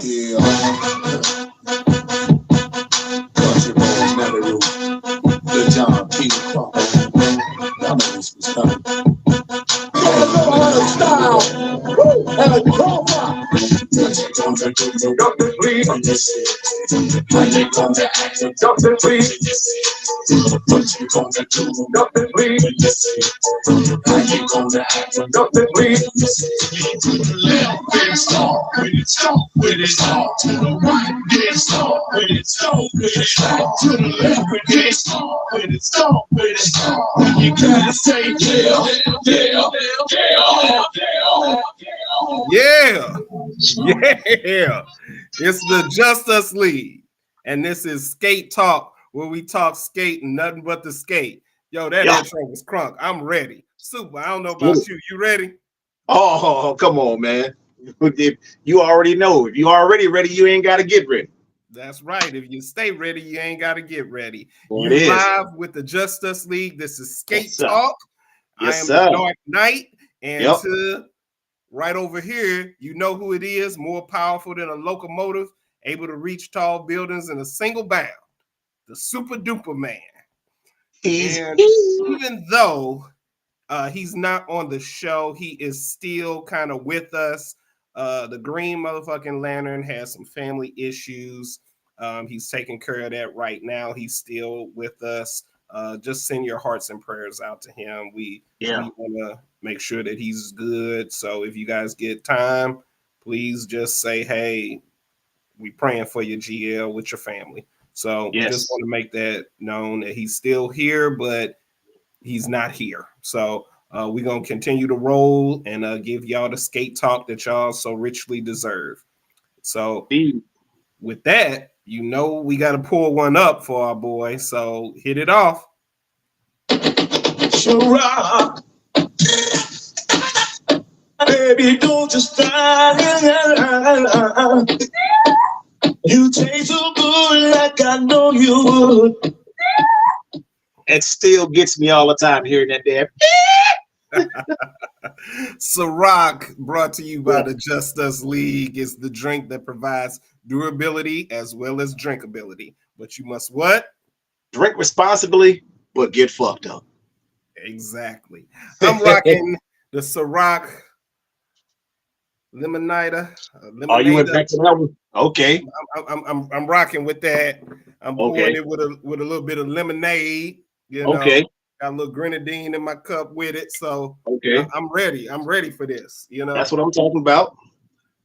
Yeah, Country Boys, Nelly Root, Good John, Peter Crump. Y'all know this was coming. Style and a chroma. Dr. Please. Honey, come to action. Dr. Please. What you gonna do? Dr. Please. How you gonna act? Dr. Please. To the left, then start with it, start with it, start to the right, then start with it, start with it, start to the left, then start with it, start with it, start. You gotta say yeah, yeah, yeah, yeah, Yeah, yeah. It's the Justice League, and this is Skate Talk, where we talk skate and nothing but the skate. Yo, that Yeah. intro was crunk. I'm ready. Super. I don't know Let's get about it. you. You ready? Oh, come on, man. If you already know. If you already ready, you ain't got to get ready. That's right. If you stay ready, you ain't got to get ready. Well, it You is. live with the Justice League. This is Yes, Skate sir. Talk. I Yes, am the sir. Dark Knight, and Yep. to right over here, you know who it is, more powerful than a locomotive, able to reach tall buildings in a single bound, the super duper man. He's And even though he's not on the show, he is still kind of with us. The Green motherfucking Lantern has some family issues. He's taking care of that right now. He's still with us. Just send your hearts and prayers out to him. yeah. We want to make sure that he's good. So if you guys get time, please just say, hey, we praying for your GL with your family. So we just Yes. want to make that known that he's still here, but he's not here. So we're gonna continue to roll and give y'all the skate talk that y'all so richly deserve. So Steve. with that, you know we got to pull one up for our boy. So hit it off. sure. Baby, don't you stop. You taste so good like I know you would. It still gets me all the time hearing that damn. Ciroc, brought to you by Yeah. the Justice League, is the drink that provides durability as well as drinkability. But you must what? Drink responsibly, but get fucked up. Exactly. I'm rocking the Ciroc Lemonade. Oh, you went Lemonade. back to that one? Okay. I'm rocking with that. I'm pouring Okay. it with a little bit of lemonade. You know, Okay. got a little grenadine in my cup with it. So Okay. I'm ready. I'm ready for this. You That's know. what I'm talking about.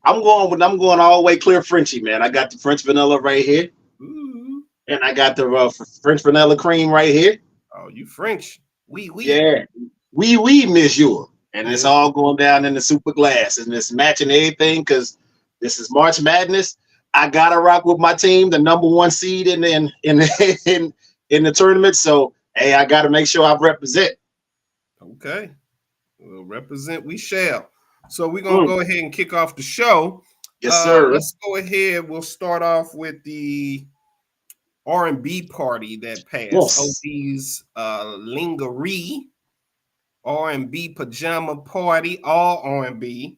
I'm going all the way clear Frenchy, man. I got the French vanilla right here, Ooh. and I got the French vanilla cream right here. Oh, you French? Oui. Yeah. We miss you. And it's Mhm. all going down in the super glass and it's matching everything because this is March Madness. I gotta rock with my team, the number one seed in the tournament. So hey, I gotta make sure I represent. Okay. Well, represent we shall. So we're gonna Mm, go ahead and kick off the show. yes, sir. Let's go ahead. We'll start off with the R&B party that passed. Yes. OD's Lingerie R&B pajama party, all R&B.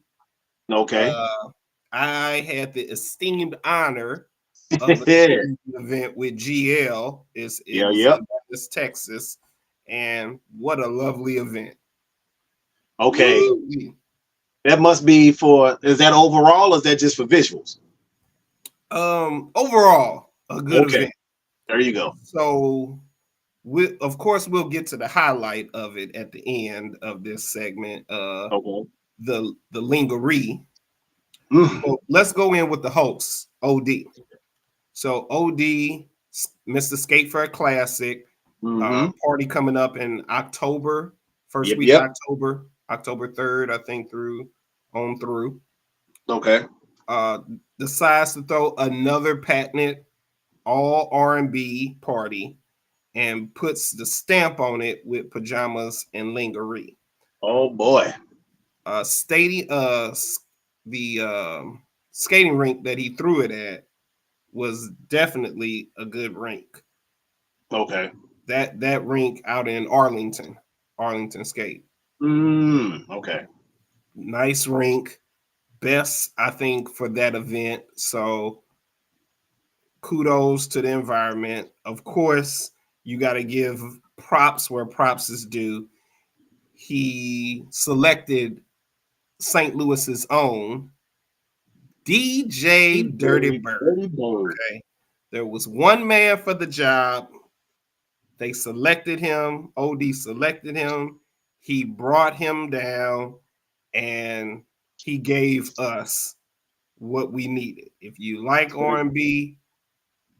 Okay. Uh, I had the esteemed honor of Yeah. attending the event with GL. It Yeah. was Yep. in Dallas, Texas, and what a lovely event. Okay. Woo! That must be for, is that overall or is that just for visuals? Overall, a good Okay. event. There you go. So of course we'll get to the highlight of it at the end of this segment. Okay. The lingerie. Mm, So let's go in with the hosts, OD. So OD, Mr. Skate Fair Classic, mm-hmm. party coming up in October, first Yep. week of Yep. October, October 3rd, I think through on through. Okay. Uh, decides to throw another patented all R&B party and puts the stamp on it with pajamas and lingerie. Oh boy. Stadium, the skating rink that he threw it at was definitely a good rink. Okay. That rink out in Arlington Skate, Okay. nice rink, best, I think, for that event. So kudos to the environment. Of course, you got to give props where props is due. He selected St. Louis's own DJ Dirty Bird. Okay. There was one man for the job. They selected him. OD selected him. He brought him down and he gave us what we needed. If you like R&B,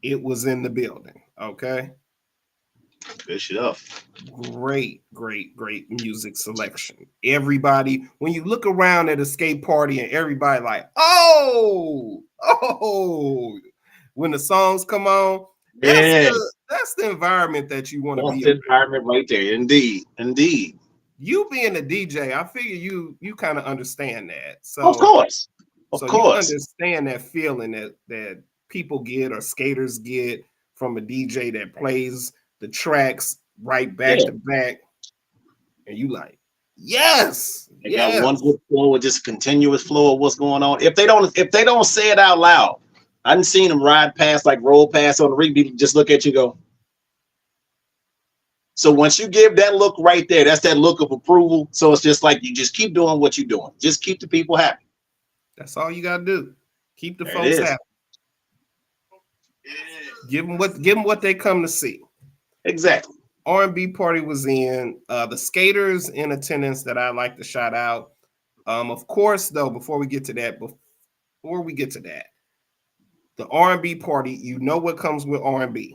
it was in the building. Okay. Good stuff. Great music selection. Everybody, when you look around at a skate party and everybody like, oh, when the songs come on, that's the environment that you want to be in. That's the environment right there. Indeed. You being a DJ, I figure you kind of understand that. So of course. You understand that feeling that people get or skaters get from a DJ that plays the tracks right back to back, and you like, yes, got one good flow with just continuous flow of what's going on. If they don't say it out loud, I done seen them ride past, like roll past on the Rink, people just look at you, go. So once you give that look right there, that's that look of approval. So it's just like you just keep doing what you're doing. Just keep the people happy. That's all you gotta do. Keep the folks happy. Give them what they come to see. Exactly. R&B party was in. The skaters in attendance that I like to shout out. Of course, though, before we get to that, the R&B party, you know what comes with R&B.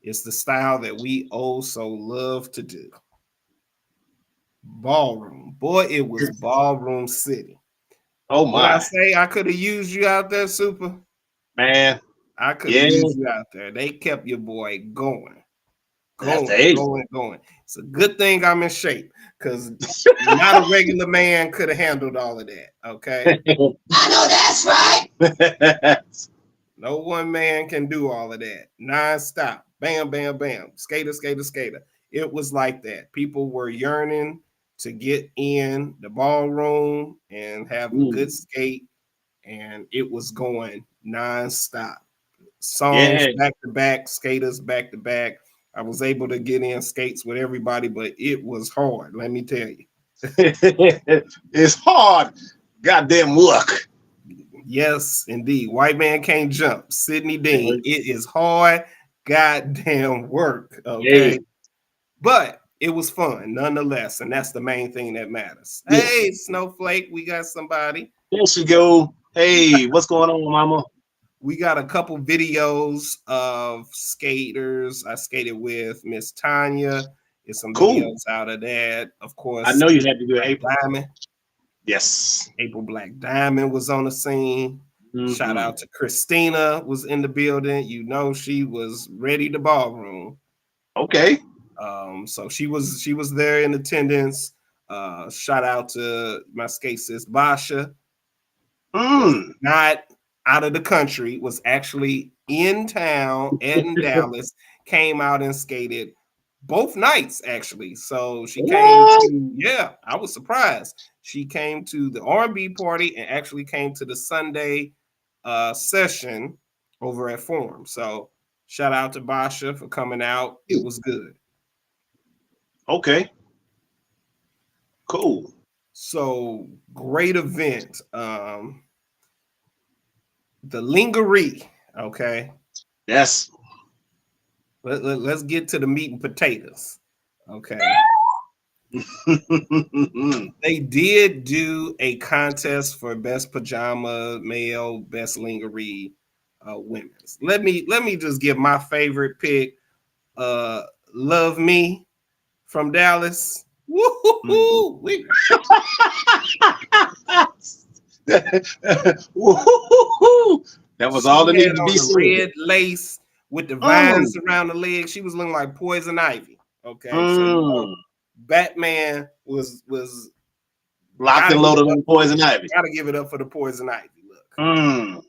It's the style that we so love to do. Ballroom. Boy, it was ballroom city. Oh, my. When I say I could have used you out there, Super. Man. I could have used you out there. They kept your boy going. It's a good thing I'm in shape because not a regular man could have handled all of that. Okay. I know that's right. No one man can do all of that. Non-stop. Bam, bam, bam. Skater. It was like that. People were yearning to get in the ballroom and have a good skate, and it was going non-stop. Songs back to back, skaters back to back. I was able to get in skates with everybody, but it was hard. Let me tell you. It's hard. Goddamn work. Yes, indeed. White man can't jump. Sidney Dean. It is hard goddamn work. Okay. But it was fun nonetheless. And that's the main thing that matters. Hey, Snowflake, we got somebody. There she go. Hey, what's going on, mama? We got a couple videos of skaters I skated with. Miss Tanya is some videos out of that. Of course, I know you had to do April Diamond. Yes. April Black Diamond was on the scene. Shout out to Christina was in the building. You know, she was ready to ballroom. Okay. So she was there in attendance. Shout out to my skate sis Basha. Not out of the country, was actually in town in Dallas, came out and skated both nights actually. So she came to, I was surprised. She came to the R&B party and actually came to the Sunday session over at Forum. So shout out to Basha for coming out. It was good. Okay. Cool. So great event. The Lingerie, okay? Yes. Let's get to the meat and potatoes, okay? They did do a contest for best pajama male, best lingerie women's. Let me just give my favorite pick. Love Me from Dallas. Woo-hoo-hoo. That was all that needed to be seen. Red lace with the vines around the leg. She was looking like Poison Ivy. Okay, so Batman was locked and loaded on Poison Ivy. Gotta give it up for the Poison Ivy look.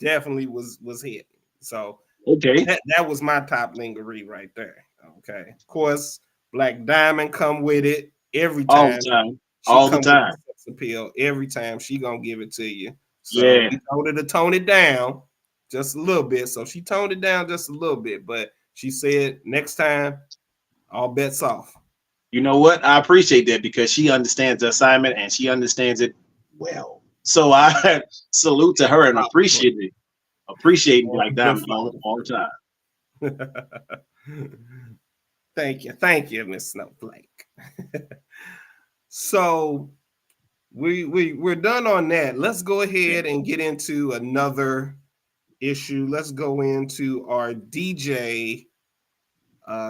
Definitely was hitting. So that was my top lingerie right there. Okay, of course, Black Diamond come with it every time. All the time. sex appeal every time. She gonna give it to you. So Yeah. we told her to tone it down just a little bit. So she toned it down just a little bit, but she said next time, all bets off. You know what? I appreciate that because she understands the assignment and she understands it well. So I salute to her and appreciate it. Appreciate it like that all the time. Thank you, Miss Snowflake. So we're done on that. Let's go ahead and get into another issue. Let's go into our DJ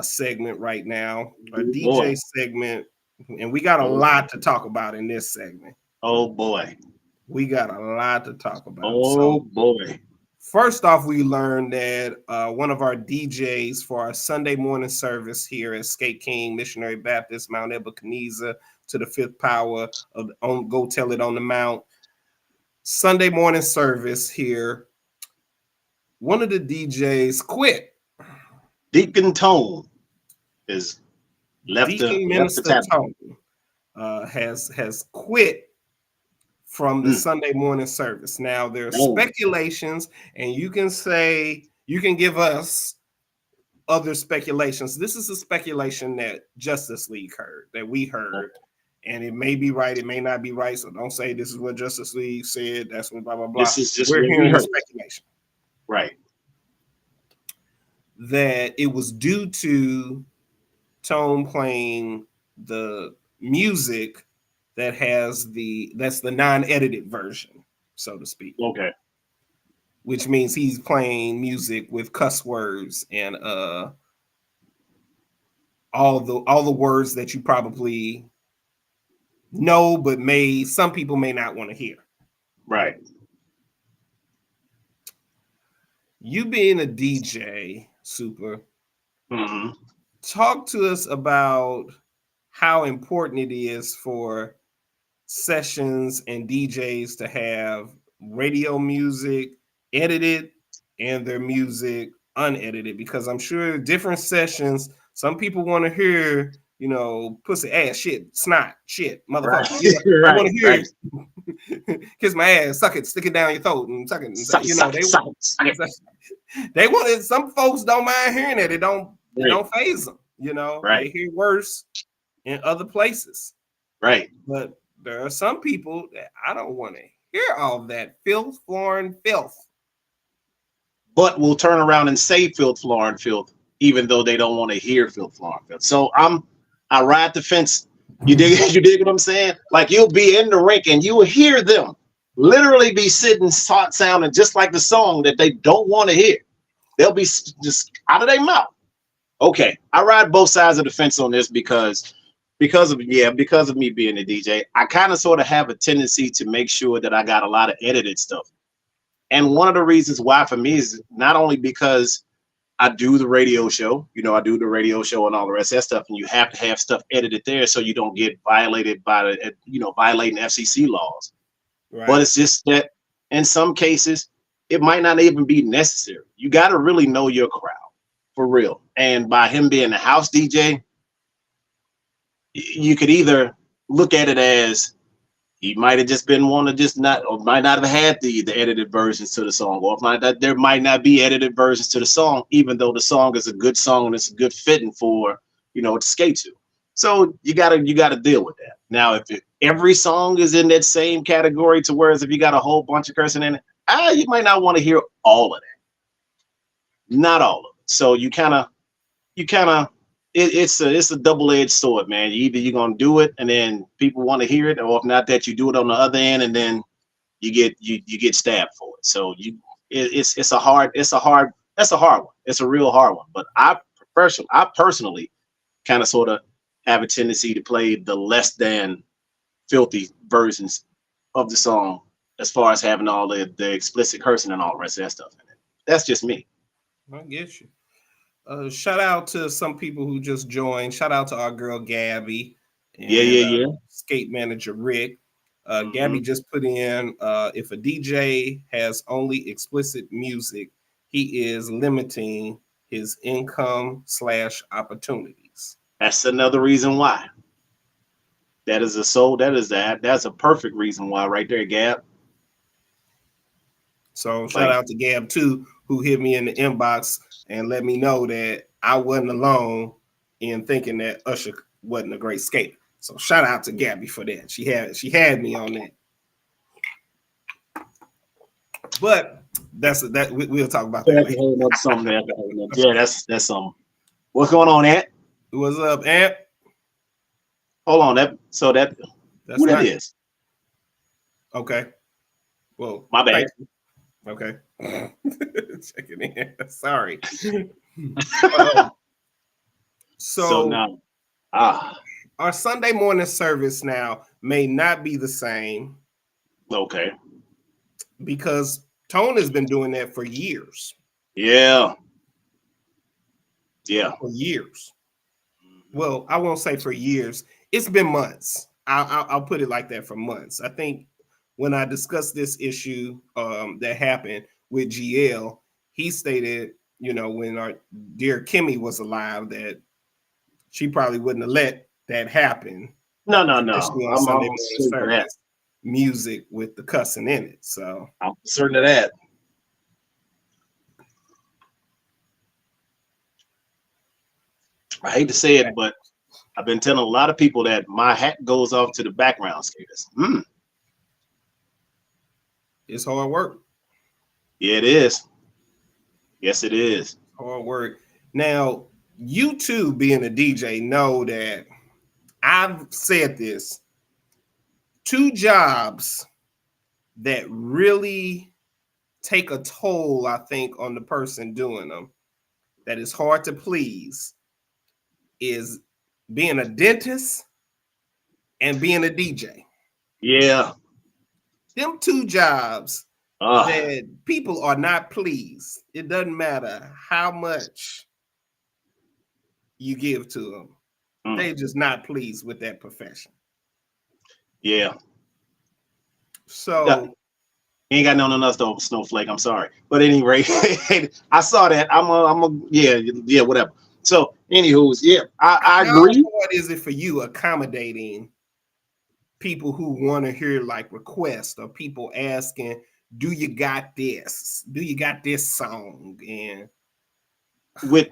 segment right now. Our Oh, DJ boy. segment, and we got a lot to talk about in this segment. Oh boy. We got a lot to talk about. Oh So boy. first off, we learned that one of our DJs for our Sunday morning service here at Skate King Missionary Baptist, Mount Ebenezer, to the fifth power of Go Tell It on the Mount. Sunday morning service here. One of the DJs quit. Deacon Tone is left Deacon the Minister tap. Tone has quit from the Sunday morning service. Now there are speculations, and you can give us other speculations. This is a speculation that Justice League heard, that we heard, and it may be right, it may not be right. So don't say this is what Justice League said. That's what blah blah blah. This is just We're what hearing we heard. speculation, Right? that it was due to Tone playing the music that's the non-edited version, so to speak. Okay. Which means he's playing music with cuss words and all the words that you probably know, but some people may not want to hear. Right. You being a DJ, Super, talk to us about how important it is for sessions and DJs to have radio music edited and their music unedited, because I'm sure different sessions, some people want to hear, pussy, ass, shit, snot, shit, motherfucker. Right. I want to hear kiss my ass, suck it, stick it down your throat, and suck it. They want it. Some folks don't mind hearing it. It don't phase them. They hear worse in other places. Right. But there are some people that I don't want to hear all that filth, flooring, filth. But will turn around and say filth, floor, and filth, even though they don't want to hear filth, floor, and filth. So I ride the fence. You dig what I'm saying? Like, you'll be in the rink and you will hear them literally be sitting sounding just like the song that they don't want to hear. They'll be just out of their mouth. Okay, I ride both sides of the fence on this because of me being a DJ. I kind of sort of have a tendency to make sure that I got a lot of edited stuff. And one of the reasons why for me is not only because I do the radio show, I do the radio show and all the rest of that stuff, and you have to have stuff edited there so you don't get violated by violating FCC laws. Right. But it's just that in some cases, it might not even be necessary. You got to really know your crowd for real. And by him being a house DJ, you could either look at it as he might have just been one to just not, or might not have had the edited versions to the song, or there might not be edited versions to the song, even though the song is a good song and it's a good fitting for, to skate to. So you gotta deal with that. Now, if every song is in that same category, to whereas if you got a whole bunch of cursing in it, you might not want to hear all of that. Not all of it. So you kind of it's a double-edged sword, man. Either you're gonna do it and then people want to hear it, or if not that, you do it on the other end and then you get stabbed for it. So it's a hard one. It's a real hard one. But I personally kind of sort of have a tendency to play the less than filthy versions of the song, as far as having all the explicit cursing and all the rest of that stuff in it. That's just me. I get you. Shout out to some people who just joined. Shout out to our girl Gabby. And, skate manager Rick. Gabby just put in, if a DJ has only explicit music, he is limiting his income / opportunities. That's another reason why. That is a soul. That is that. That's a perfect reason why, right there, Gab. So shout Like, out to Gab too, who hit me in the inbox and let me know that I wasn't alone in thinking that Usher wasn't a great skater. So shout out to Gabby for that. She had me on that. But we'll talk about that that's a later. whole nother something there. Yeah, that's something. What's going on, Ant? What's up, Ant? Hold on, that That's who that not is? okay. Well, My bad. thank you. Okay. Checking in. Sorry. So So now, ah, our Sunday morning service now may not be the same okay, because Tone has been doing that for years. yeah, yeah, For years. Well, I won't say for years. It's been months. I'll put it like that, for months. I think when I discussed this issue that happened with GL, he stated, when our dear Kimmy was alive, that she probably wouldn't have let that happen, no. especially on Sunday I'm morning certain of that. service, music with the cussing in it. So I'm certain of that. I hate to say it, but I've been telling a lot of people that my hat goes off to the background skaters. it's hard work. Yeah, it is. Yes, it is. Hard work. Now, you too, being a DJ, know that I've said this. Two jobs that really take a toll, I think, on the person doing them, that is hard to please, is being a dentist and being a DJ. Yeah. Them two jobs Uh, that people are not pleased. It doesn't matter how much you give to them. mm, They just not pleased with that profession. yeah. Yeah. So Ain't got nothing else though, Snowflake. I'm sorry, but anyway, I saw that. Yeah, whatever. So, anywho's, yeah, I how agree. hard is it for you accommodating people who want to hear like requests, or people asking, do you got this? Do you got this song? And with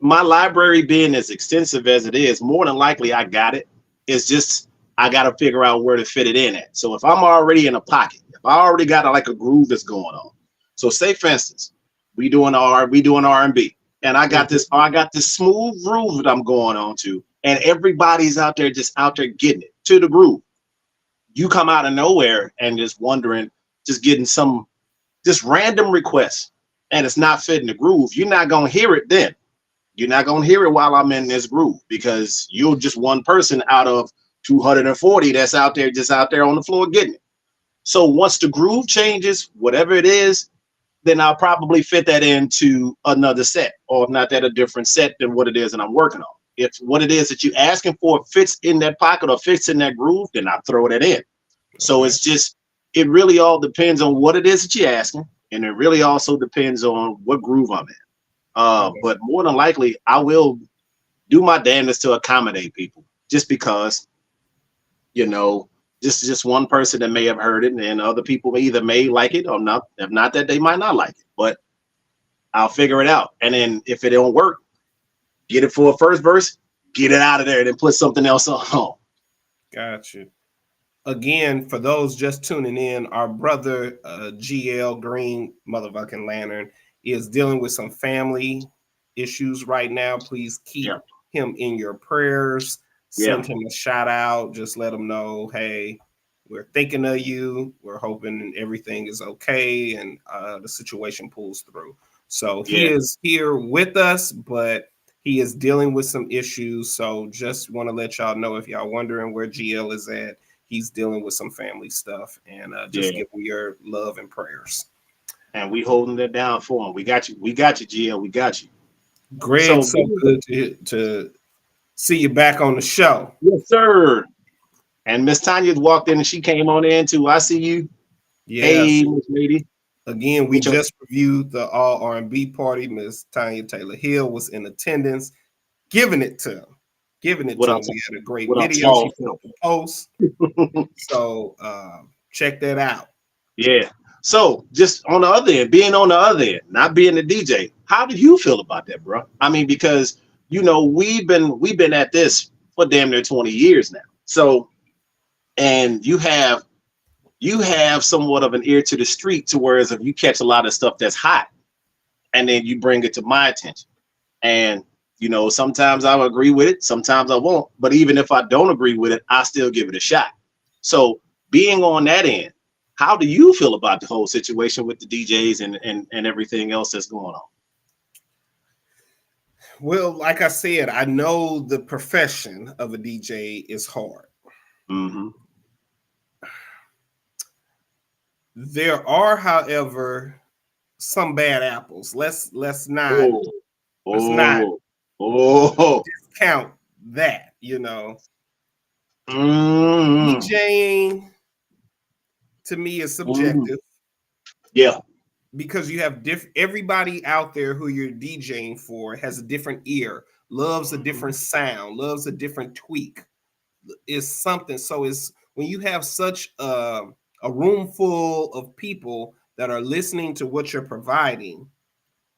my library being as extensive as it is, more than likely I got it. It's just I got to figure out where to fit it in at. So if I'm already in a pocket, if I already got like a groove that's going on. So say for instance, we doing R&B, and I got this smooth groove that I'm going on to, and everybody's out there just out there getting it to the groove. You come out of nowhere and just wondering, just getting some just random requests, and it's not fitting the groove. You're not gonna hear it then. You're not going to hear it while I'm in this groove, because you're just one person out of 240 that's out there, just out there on the floor getting it. So once the groove changes, whatever it is, then I'll probably fit that into another set, or if not that, a different set than what it is that I'm working on. If what it is that you're asking for fits in that pocket or fits in that groove, then I throw that in. So okay, it's just, it really all depends on what it is that you're asking. And it really also depends on what groove I'm in. okay, But more than likely, I will do my damnedest to accommodate people, just because, you know, just one person that may have heard it, and other people either may like it or not. If not, that they might not like it, but I'll figure it out. And then if it don't work, get it for a first verse, get it out of there, and then put something else on. got you. Again, for those just tuning in, our brother GL Green, motherfucking Lantern, is dealing with some family issues right now. Please keep Yeah, him in your prayers. yeah, Send him a shout out. Just let him know, hey, we're thinking of you. We're hoping everything is okay and the situation pulls through. So he yeah, is here with us, but he is dealing with some issues. So just want to let y'all know, if y'all wondering where GL is at, he's dealing with some family stuff, and just yeah. give him your love and prayers. And we holding it down for him. We got you. We got you, GL. We got you. Greg, So, so good to see you back on the show. yes, sir. And Miss Tanya walked in and she came on in too. I see you. Yes. Hey, Miss Lady. Again, we Get your just reviewed the All R&B party. Miss Tanya Taylor Hill was in attendance, giving it to him. giving it What to up? him. We had a great What up, video. She Saul? put up a post. So check that out. Yeah. So just on the other end, being on the other end, not being the DJ, how do you feel about that, bro? I mean, because we've been at this for damn near 20 years now. So, and you have somewhat of an ear to the street, to whereas if you catch a lot of stuff that's hot and then you bring it to my attention. And sometimes I'll agree with it, sometimes I won't. But even if I don't agree with it, I still give it a shot. So being on that end, how do you feel about the whole situation with the DJs and everything else that's going on? Well, like I said, I know the profession of a DJ is hard. Mm-hmm. There are, however, some bad apples. Let's not discount that. DJing to me is subjective. Yeah. Because you have everybody out there who you're DJing for has a different ear, loves a different sound, loves a different tweak. Is something. So it's when you have such a room full of people that are listening to what you're providing,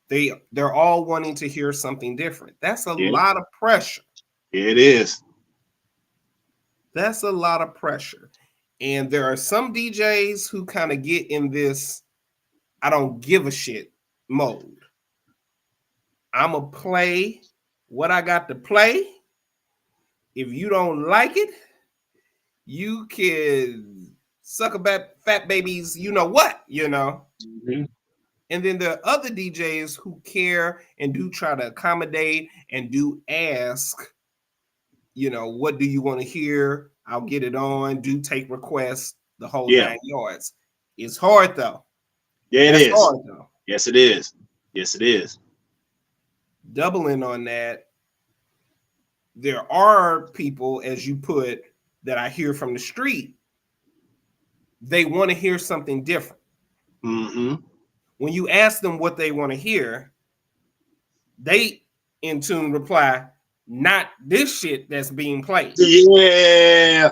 they're all wanting to hear something different. That's a lot of pressure. It is. That's a lot of pressure. And there are some DJs who kind of get in this I don't give a shit mode. I'm going to play what I got to play. If you don't like it, you can suck a fat babies, you know what, Mm-hmm. And then there are other DJs who care and do try to accommodate and do ask, what do you want to hear? I'll get it on, do take requests, the whole 9 yards. It's hard though. Yeah, it is. Hard, though. Yes, it is. Yes, it is. Doubling on that, there are people, as you put, that I hear from the street. They want to hear something different. Mm-hmm. When you ask them what they want to hear, they in tune reply, not this shit that's being played. Yeah.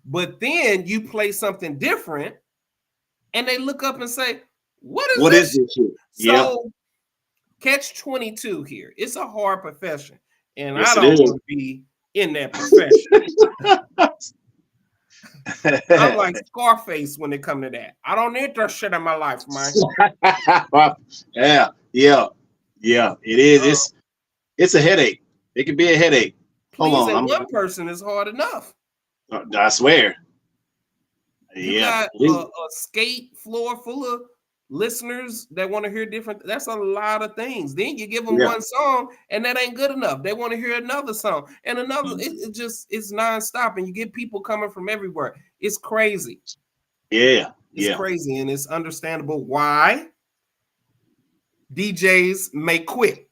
But then you play something different and they look up and say, what is this shit? So catch 22 here. It's a hard profession. And I don't want to be in that profession. I'm like Scarface when it comes to that. I don't need that shit in my life, man. Yeah. It is. It's a headache. It can be a headache. Pleasing one person is hard enough. I swear. You got a skate floor full of listeners that want to hear different. That's a lot of things. Then you give them one song and that ain't good enough. They want to hear another song and another. It's nonstop, and you get people coming from everywhere. It's crazy. It's crazy, and it's understandable why DJs may quit,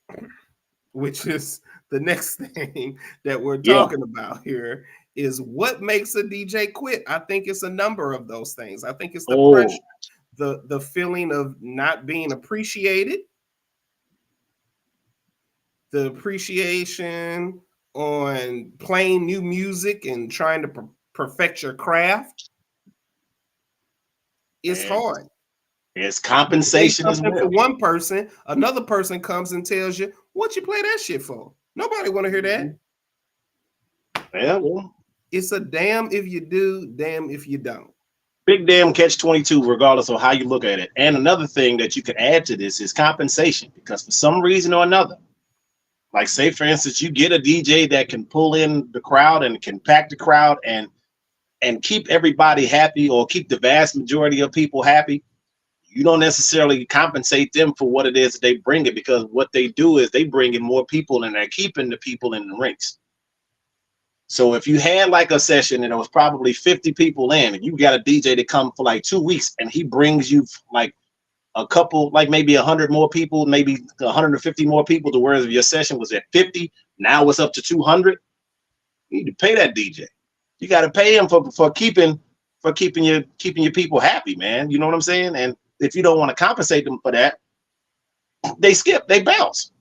which is the next thing that we're talking about here. Is what makes a DJ quit. I think it's a number of those things. I think it's the pressure, the feeling of not being appreciated, the appreciation on playing new music and trying to perfect your craft. It's hard. It's compensation as well. For one person, another person comes and tells you, what you play that shit for? Nobody want to hear that. Yeah, well. It's a damn if you do, damn if you don't. Big damn catch-22, regardless of how you look at it. And another thing that you could add to this is compensation, because for some reason or another, like say for instance, you get a DJ that can pull in the crowd and can pack the crowd and keep everybody happy, or keep the vast majority of people happy. You don't necessarily compensate them for what it is that they bring it, because what they do is they bring in more people and they're keeping the people in the rinks. So if you had like a session and it was probably 50 people in, and you got a DJ to come for like 2 weeks and he brings you like a couple, like maybe 100 more people, maybe 150 more people, to whereas your session was at 50, now it's up to 200. You need to pay that DJ. You got to pay him for keeping your people happy, man. You know what I'm saying? And if you don't want to compensate them for that, they bounce,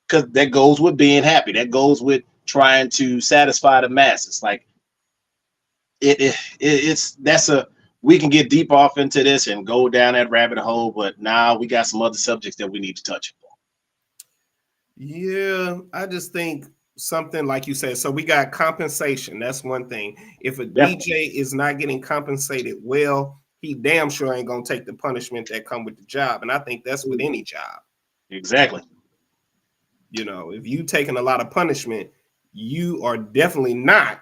because that goes with being happy. That goes with trying to satisfy the masses. Like it's that's a we can get deep off into this and go down that rabbit hole, but now we got some other subjects that we need to touch upon. Yeah, I just think something like you said. So we got compensation. That's one thing. If a Yeah, DJ is not getting compensated well, he damn sure ain't gonna take the punishment that come with the job. And I think that's with any job. exactly. You know, if you taking a lot of punishment, you are definitely not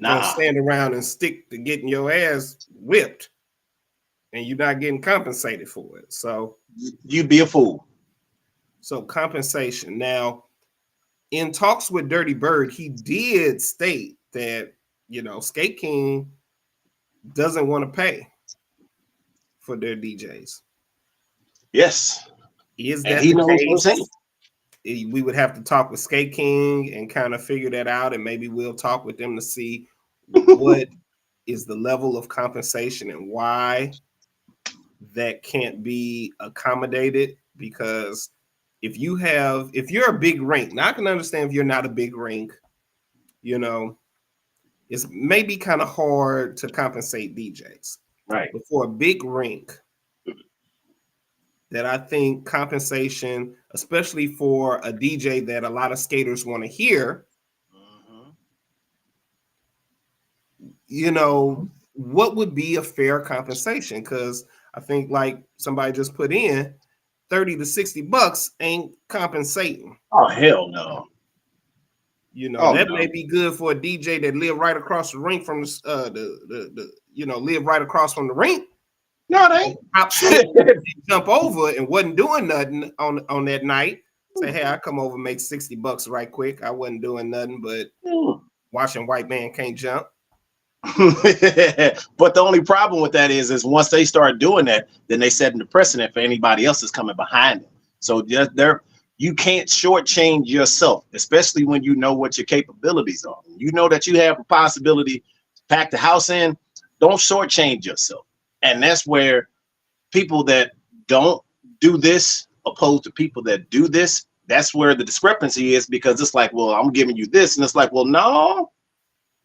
gonna Nah, stand around and stick to getting your ass whipped, and you're not getting compensated for it. you'd be a fool. So compensation. Now, in talks with Dirty Bird, he did state that, you know, Skate King doesn't want to pay for their DJs. Yes, Is and that he the knows firsthand. case? We would have to talk with Skate King and kind of figure that out, and maybe we'll talk with them to see what is the level of compensation and why that can't be accommodated. Because if you're a big rink, now I can understand if you're not a big rink, you know, it's maybe kind of hard to compensate DJs. Right. But for a big rink, that I think compensation, especially for a DJ that a lot of skaters want to hear, Mhm. you know, what would be a fair compensation? Because I think like somebody just put in 30 to 60 bucks ain't compensating. Oh hell no. You know, Oh that no. may be good for a DJ that live right across the rink from the you know, live right across from the rink. No, they Hop, skip, ain't. jump over and wasn't doing nothing on that night. Say, hey, I come over, make 60 bucks right quick. I wasn't doing nothing but watching White Man Can't Jump. But the only problem with that is once they start doing that, then they setting the precedent for anybody else that's coming behind them. So there, you can't shortchange yourself, especially when you know what your capabilities are. You know that you have a possibility to pack the house in. Don't shortchange yourself, and that's where people that don't do this, opposed to people that do this. That's where the discrepancy is, because it's like, well, I'm giving you this, and it's like, well, no.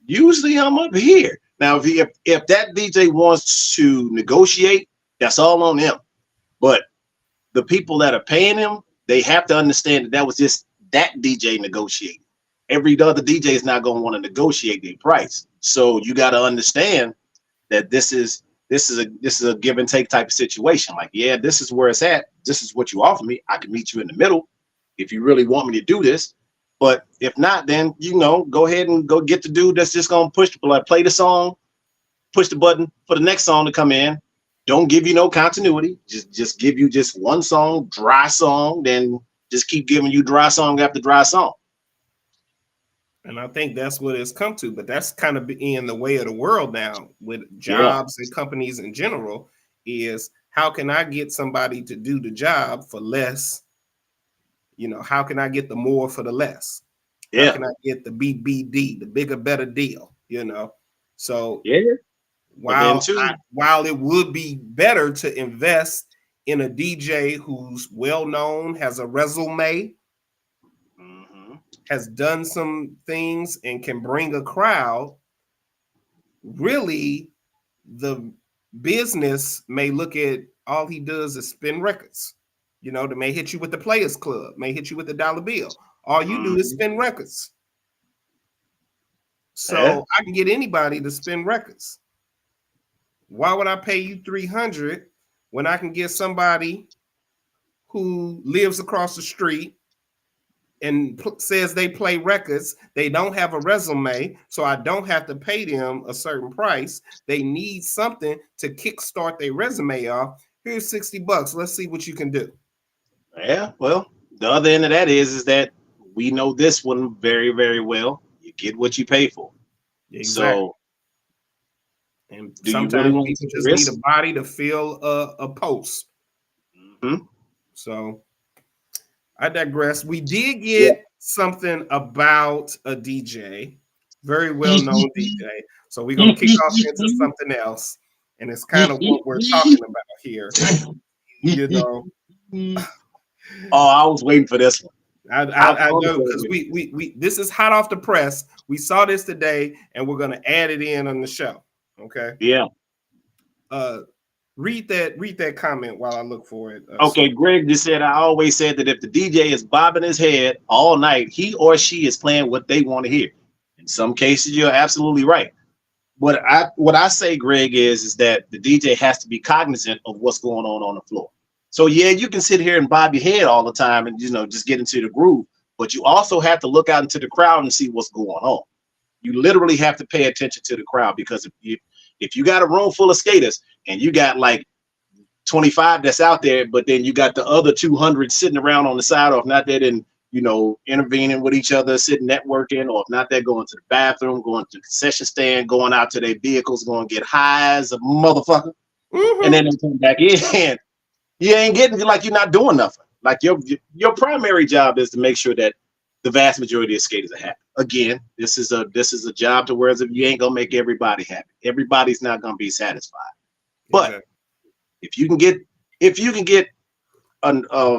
Usually I'm up here. Now, if that DJ wants to negotiate, that's all on him. But the people that are paying him, they have to understand that that was just that DJ negotiating. Every other DJ is not going to want to negotiate their price. So you got to understand that this is a give and take type of situation. Like, yeah, this is where it's at. This is what you offer me. I can meet you in the middle if you really want me to do this. But if not, then go ahead and go get the dude that's just gonna play the song, push the button for the next song to come in. Don't give you no continuity. Just give you just one song, dry song, then just keep giving you dry song after dry song. And I think that's what it's come to. But that's kind of in the way of the world now with Yeah. jobs and companies in general, is how can I get somebody to do the job for less? You know, how can I get the more for the less? How Yeah. can I get the BBD, the bigger, better deal? You know, so Yeah. But then too, while it would be better to invest in a DJ who's well known, has a resume, has done some things, and can bring a crowd, really, the business may look at all he does is spin records. You know, they may hit you with the Players Club, may hit you with the dollar bill. All you do is spin records. So I can get anybody to spin records. Why would I pay you 300 when I can get somebody who lives across the street and says they play records? They don't have a resume, so I don't have to pay them a certain price. They need something to kickstart their resume off. Here's 60 bucks. Let's see what you can do. Yeah, well, the other end of that is that we know this one very, very well. You get what you pay for. Exactly. So, and do you sometimes really want people to just risk? need a body to fill a post. So I digress. We did get something about a DJ, very well-known DJ. So we're gonna kick off into something else, and it's kind of what we're talking about here. You know, Oh, I was waiting for this one. I know because we this is hot off the press. We saw this today, and we're gonna add it in on the show. Okay. Yeah. Read that comment while I look for it. Okay, Greg just said, I always said that if the DJ is bobbing his head all night, he or she is playing what they want to hear. In some cases, you're absolutely right. What I say, Greg, is that the DJ has to be cognizant of what's going on the floor. So yeah, you can sit here and bob your head all the time and just get into the groove, but you also have to look out into the crowd and see what's going on. You literally have to pay attention to the crowd, because if you got a room full of skaters and you got like 25 that's out there, but then you got the other 200 sitting around on the side, or if not that, and intervening with each other, sitting networking, or if not that, going to the bathroom, going to the concession stand, going out to their vehicles, going to get high as a motherfucker, and then they come back in. You ain't getting, like, you're not doing nothing. Like your primary job is to make sure that the vast majority of skaters are happy. Again, this is a job to where if you ain't gonna make everybody happy, everybody's not gonna be satisfied. But exactly. if you can get the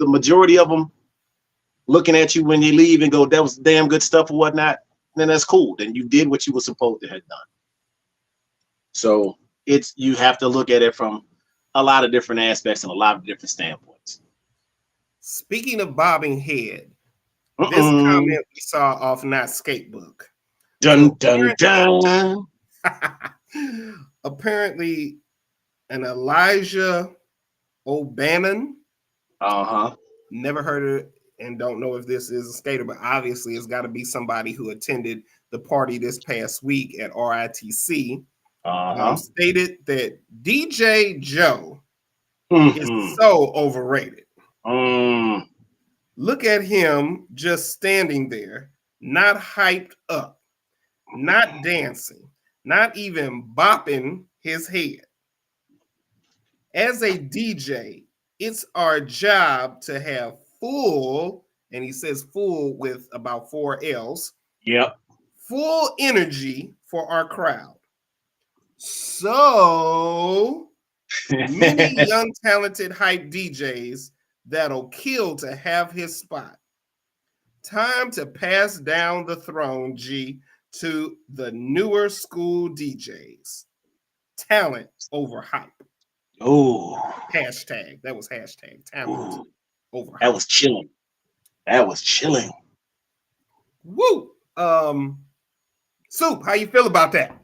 majority of them looking at you when you leave and go, that was damn good stuff or whatnot, then that's cool. Then you did what you were supposed to have done. So you have to look at it from a lot of different aspects and a lot of different standpoints. Speaking of bobbing head, this comment we saw off Not Skatebook. Dun dun dun. Apparently, an Elijah O'Bannon. Never heard of it and don't know if this is a skater, but obviously it's got to be somebody who attended the party this past week at RITC. Stated that DJ Joe is so overrated. Look at him just standing there, not hyped up, not dancing, not even bopping his head. As a DJ, it's our job to have full, and he says full with about 4 L's. Yep. Full energy for our crowd. So many young, talented, hype DJs that'll kill to have his spot. Time to pass down the throne, G, to the newer school DJs. Talent over hype. Oh. Hashtag. That was hashtag talent over hype. That was chilling. That was chilling. Woo. Soup, how you feel about that?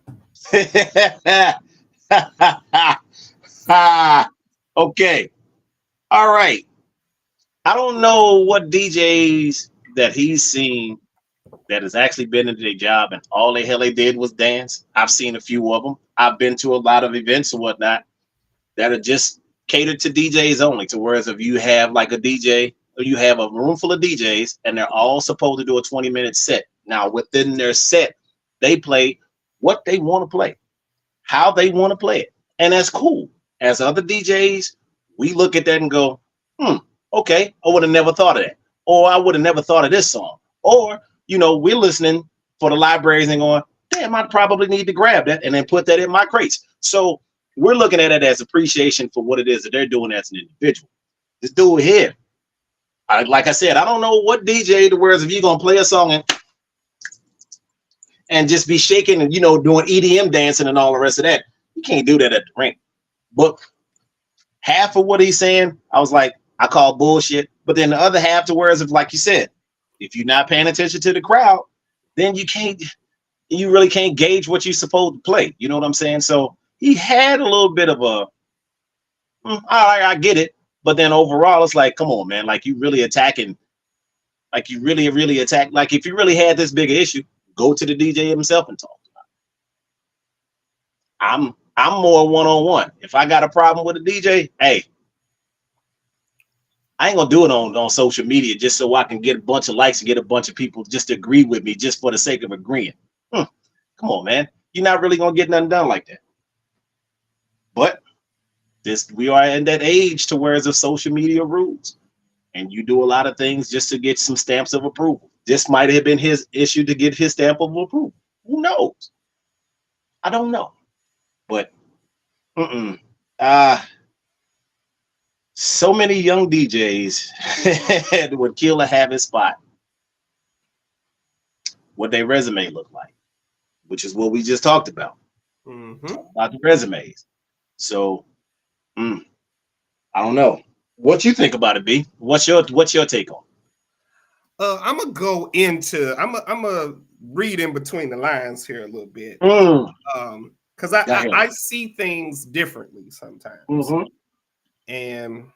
Okay. All right. I don't know what DJs that he's seen that has actually been into their job and all the hell they did was dance. I've seen a few of them. I've been to a lot of events and whatnot that are just catered to DJs only. To whereas if you have like a DJ, or you have a room full of DJs and they're all supposed to do a 20-minute set. Now within their set, they play what they want to play, how they want to play it. And that's cool. As other DJs, we look at that and go, okay, I would have never thought of that. Or I would have never thought of this song. Or, we're listening for the libraries and going, damn, I probably need to grab that and then put that in my crates. So we're looking at it as appreciation for what it is that they're doing as an individual. This dude here, like I said, I don't know what DJ the words if you're going to play a song and just be shaking and, doing EDM dancing and all the rest of that. You can't do that at the Rink. But half of what he's saying, I was like, I call bullshit. But then the other half to words of, like you said, if you're not paying attention to the crowd, then you really can't gauge what you're supposed to play. You know what I'm saying? So he had a little bit of a, all right, I get it. But then overall, it's like, come on, man, like you really attacking, like you really, really attack. Like if you really had this big issue, go to the DJ himself and talk about it. I'm more one-on-one. If I got a problem with a DJ, hey, I ain't gonna do it on social media just so I can get a bunch of likes and get a bunch of people just to agree with me just for the sake of agreeing. Come on, man. You're not really gonna get nothing done like that. But we are in that age to where it's a social media rules. And you do a lot of things just to get some stamps of approval. This might have been his issue to get his stamp of approval. Who knows? I don't know. But So many young DJs would kill to have his spot. What their resume look like, which is what we just talked about. Mm-hmm. About the resumes. So I don't know. What you think about it, B? What's your take on I'm gonna go into. I'm gonna read in between the lines here a little bit, it? because Go ahead. I see things differently sometimes, Mm-hmm. and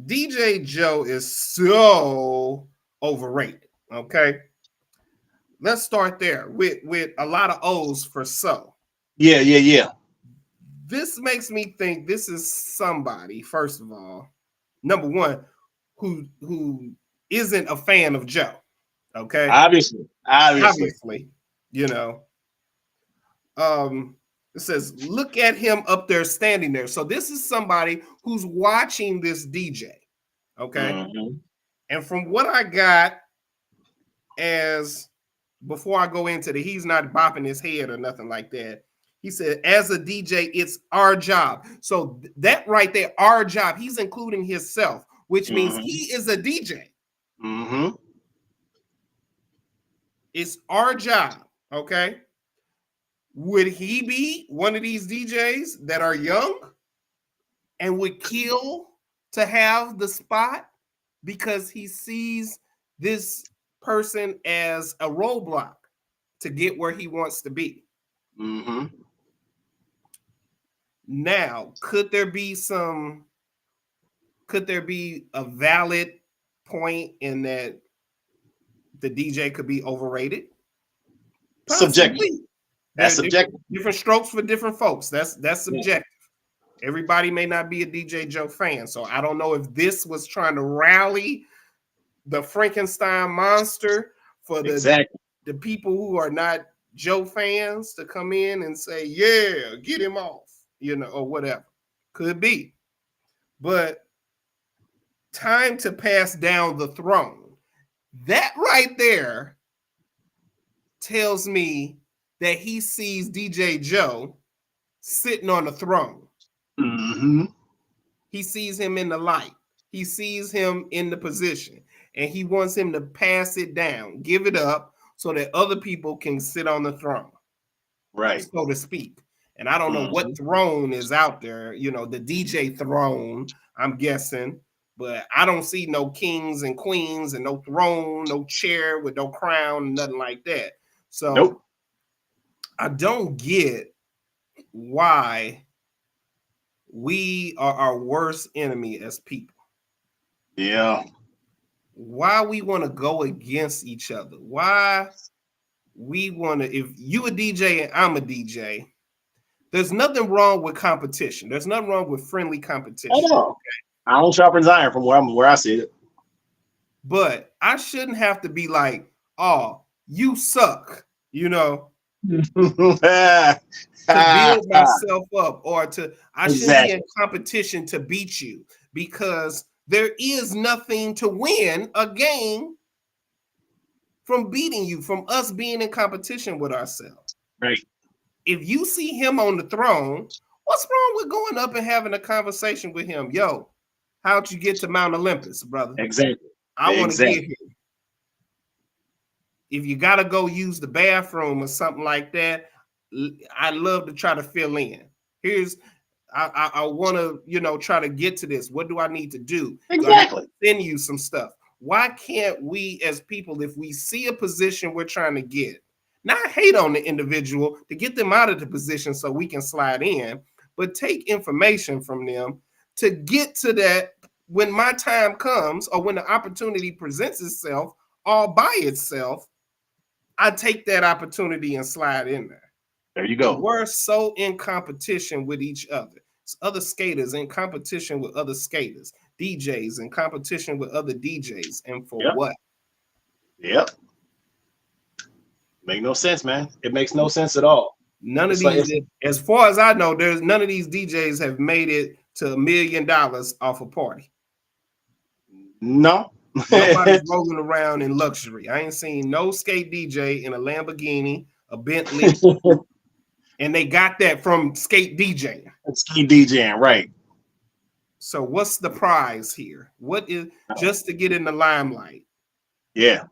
DJ Joe is so overrated. Okay, let's start there with a lot of O's for so. Yeah. This makes me think this is somebody, first of all, number one, who isn't a fan of Joe. Okay, Obviously. obviously, you know. It says, look at him up there standing there. So this is somebody who's watching this DJ. Okay. Mm-hmm. And from what I got, as before I go into he's not bopping his head or nothing like that. He said, as a DJ, it's our job. So that right there, our job, he's including himself, which means he is a DJ. Mm-hmm. It's our job. Okay. Would he be one of these DJs that are young and would kill to have the spot because he sees this person as a roadblock to get where he wants to be? Mm-hmm. Now, could there be a valid point in that the DJ could be overrated? Subjective. Possibly. That's subjective. Different strokes for different folks. That's subjective. Yeah. Everybody may not be a DJ Joe fan. So I don't know if this was trying to rally the Frankenstein monster for the people who are not Joe fans to come in and say, yeah, get him off, or whatever. Could be. But time to pass down the throne. That right there tells me that he sees DJ Joe sitting on the throne. Mm-hmm. He sees him in the light. He sees him in the position, and he wants him to pass it down, give it up, so that other people can sit on the throne, right, so to speak. And I don't know what throne is out there, the DJ throne, I'm guessing, but I don't see no kings and queens and no throne, no chair with no crown, nothing like that. So I don't get why we are our worst enemy as people. Yeah. Why we want to go against each other. Why we want to, if you a DJ and I'm a DJ, there's nothing wrong with competition. There's nothing wrong with friendly competition. I know. Okay? I don't sharpen iron from where I see it. But I shouldn't have to be like, oh, you suck, to build myself up, or I shouldn't be in competition to beat you, because there is nothing to win a game from beating you, from us being in competition with ourselves. Right. If you see him on the throne, what's wrong with going up and having a conversation with him? Yo, how'd you get to Mount Olympus, brother? Exactly. I want to get here. If you got to go use the bathroom or something like that, I love to try to fill in. I want to, try to get to this. What do I need to do? Exactly. Send you some stuff. Why can't we as people, if we see a position we're trying to get, not hate on the individual to get them out of the position so we can slide in, but take information from them to get to that when my time comes, or when the opportunity presents itself all by itself, I take that opportunity and slide in there. There you go. We're so in competition with each other. It's other skaters in competition with other skaters, DJs in competition with other DJs. And for what? Yep. Make no sense, man. It makes no sense at all. None of these, as far as I know, there's none of these DJs have made it to $1 million off a party. No. Nobody's rolling around in luxury. I ain't seen no skate DJ in a Lamborghini, a Bentley, and they got that from skate DJing. Skate DJing, right? So what's the prize here? What is just to get in the limelight? Yeah.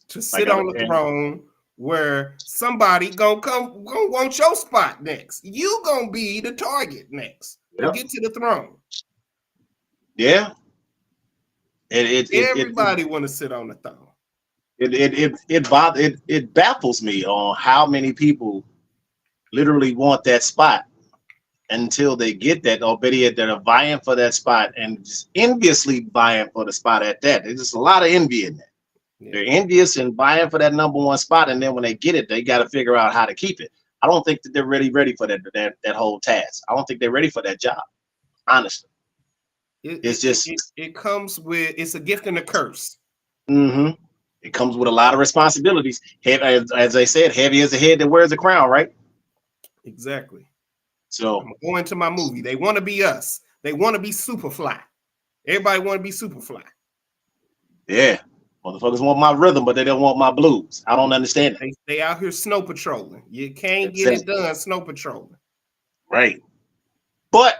To sit on the throne where somebody gonna want your spot next. You gonna be the target next to get to the throne. Yeah. Everybody want to sit on the throne. It baffles me on how many people literally want that spot until they get that, or better yet, they're vying for that spot and just enviously vying for the spot at that. There's just a lot of envy in that. Yeah. They're envious and vying for that number one spot, and then when they get it, they got to figure out how to keep it. I don't think that they're really ready for that whole task. I don't think they're ready for that job, honestly. It comes with, it's a gift and a curse. Mm-hmm. It comes with a lot of responsibilities. As I said, heavy is the head that wears the crown, right? Exactly. So I'm going to my movie. They want to be us. They want to be Superfly. Everybody want to be Superfly. Yeah. Motherfuckers want my rhythm, but they don't want my blues. I don't understand it. They out here snow patrolling. You can't get it done snow patrolling. Right. But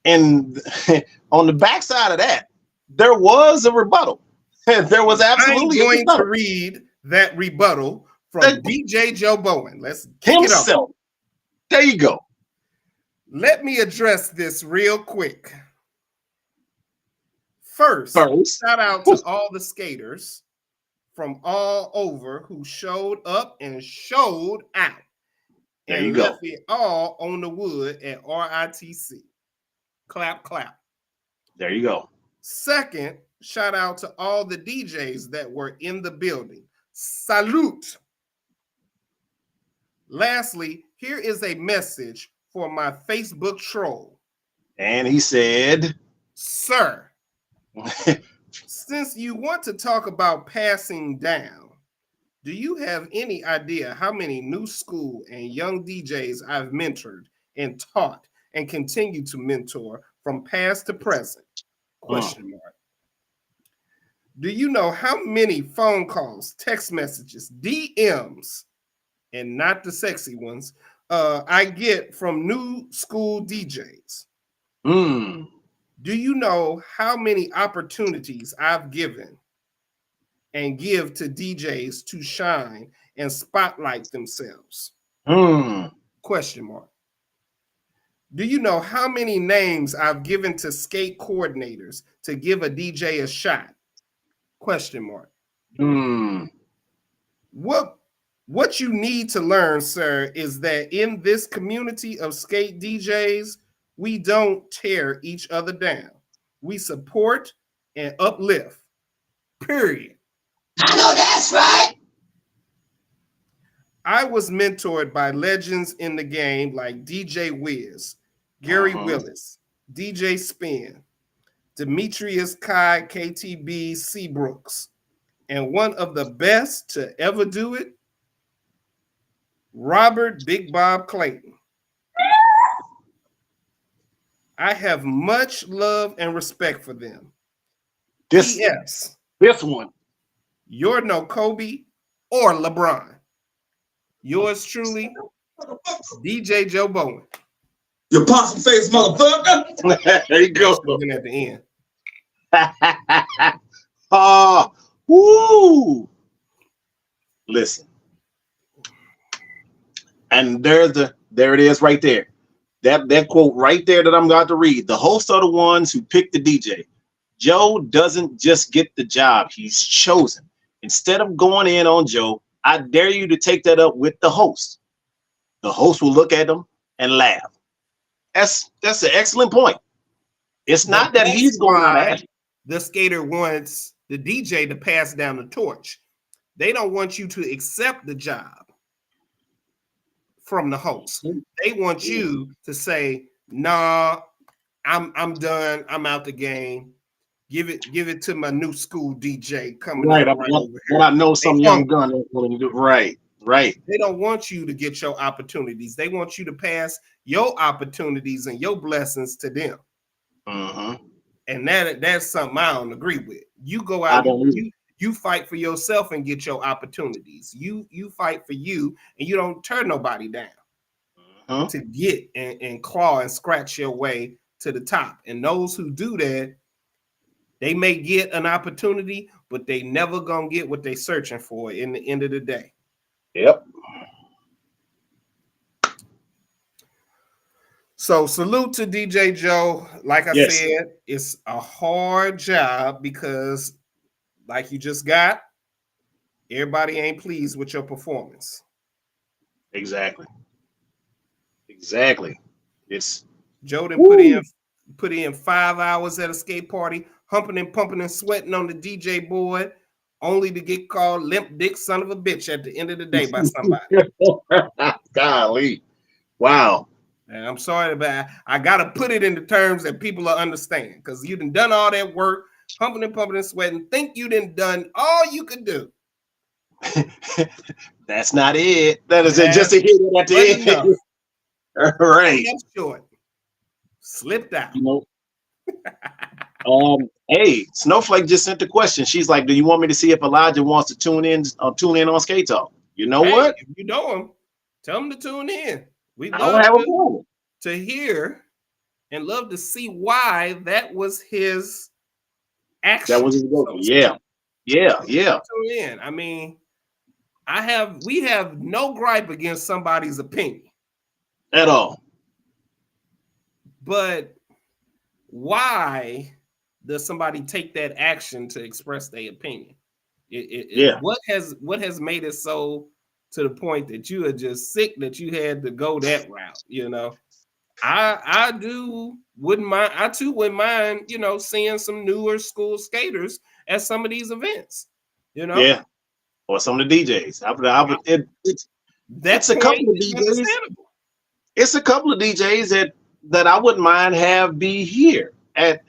on the backside of that, there was a rebuttal. There was absolutely I'm going to read that rebuttal from DJ Joe Bowen. Let's kick himself. It off. There you go. Let me address this real quick. First, shout out to all the skaters from all over who showed up and showed out. There you left go. It all on the wood at RITC. Clap, clap. There you go. Second, shout out to all the DJs that were in the building. Salute. Lastly, here is a message for my Facebook troll. And he said, Sir, since you want to talk about passing down, do you have any idea how many new school and young DJs I've mentored and taught and continue to mentor from past to present? Question mark. Do you know how many phone calls, text messages, DMs, and not the sexy ones, I get from new school DJs? Do you know how many opportunities I've given and give to DJs to shine and spotlight themselves? Question mark. Do you know how many names I've given to skate coordinators to give a DJ a shot? Question mark. What you need to learn, sir, is that in this community of skate DJs, we don't tear each other down. We support and uplift. Period. I know that's right. I was mentored by legends in the game like DJ Wiz, Gary Willis, DJ Spin, Demetrius Kai, KTB Seabrooks, and one of the best to ever do it, Robert Big Bob Clayton. I have much love and respect for them. This one. You're no Kobe or LeBron. Yours truly, DJ Joe Bowen. You possum face motherfucker. There you go. Looking at the end. Woo. Listen. And there it is right there. That quote right there that I'm about to read. The hosts are the ones who pick the DJ. Joe doesn't just get the job, he's chosen. Instead of going in on Joe, I dare you to take that up with the host. The host will look at him and laugh. That's an excellent point. It's not that he's going to ask. The skater wants the DJ to pass down the torch. They don't want you to accept the job from the host. They want you to say, "Nah, I'm done. I'm out the game. Give it to my new school DJ coming right over here." I know some young gun is going to do. Right. They don't want you to get your opportunities. They want you to pass your opportunities and your blessings to them. And that's something I don't agree with. You go out, you fight for yourself and get your opportunities. You fight for you, and you don't turn nobody down to get and claw and scratch your way to the top. And those who do that, they may get an opportunity, but they never gonna get what they're searching for in the end of the day. Yep. So salute to DJ Joe. Like I said, it's a hard job because, like you just got, everybody ain't pleased with your performance. Exactly. It's Joe done put in 5 hours at a skate party, humping and pumping and sweating on the DJ board, only to get called limp dick son of a bitch at the end of the day by somebody. Golly. Wow. And I'm sorry, but I gotta put it in the terms that people will understand, because you done all that work, humping and pumping and sweating, think you done all you could do. That's not it. That is it. Just to hit it at the end. Right. That's short. Slipped out. You know. Hey, Snowflake just sent the question. She's like, "Do you want me to see if Elijah wants to tune in on Skate Talk?" You know what? If you know him, tell him to tune in. We don't have a problem to hear and love to see why that was his action. That was his goal. Yeah. Tune in. I mean, we have no gripe against somebody's opinion at all. But why does somebody take that action to express their opinion? What has made it so to the point that you are just sick that you had to go that route? You know, I wouldn't mind, you know, seeing some newer school skaters at some of these events. You know, yeah, or some of the DJs. It's a couple of DJs. It's a couple of DJs that I wouldn't mind have be here at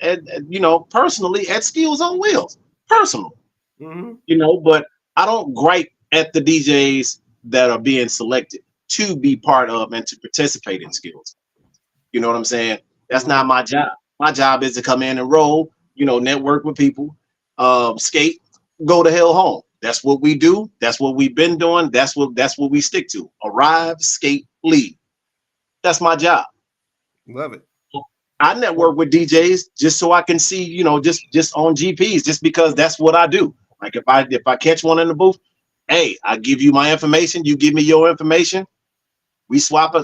you know, personally at Skills on Wheels, personally. Mm-hmm. You know, but I don't gripe at the DJs that are being selected to be part of and to participate in Skills. You know what I'm saying? That's not my job. My job is to come in and roll, you know, network with people, skate, go to hell home. That's what we do. That's what we've been doing. That's what we stick to. Arrive, skate, leave. That's my job. Love it. I network with DJs just so I can see, you know, just on GPs, just because that's what I do. Like if I catch one in the booth, hey, I give you my information, you give me your information, we swap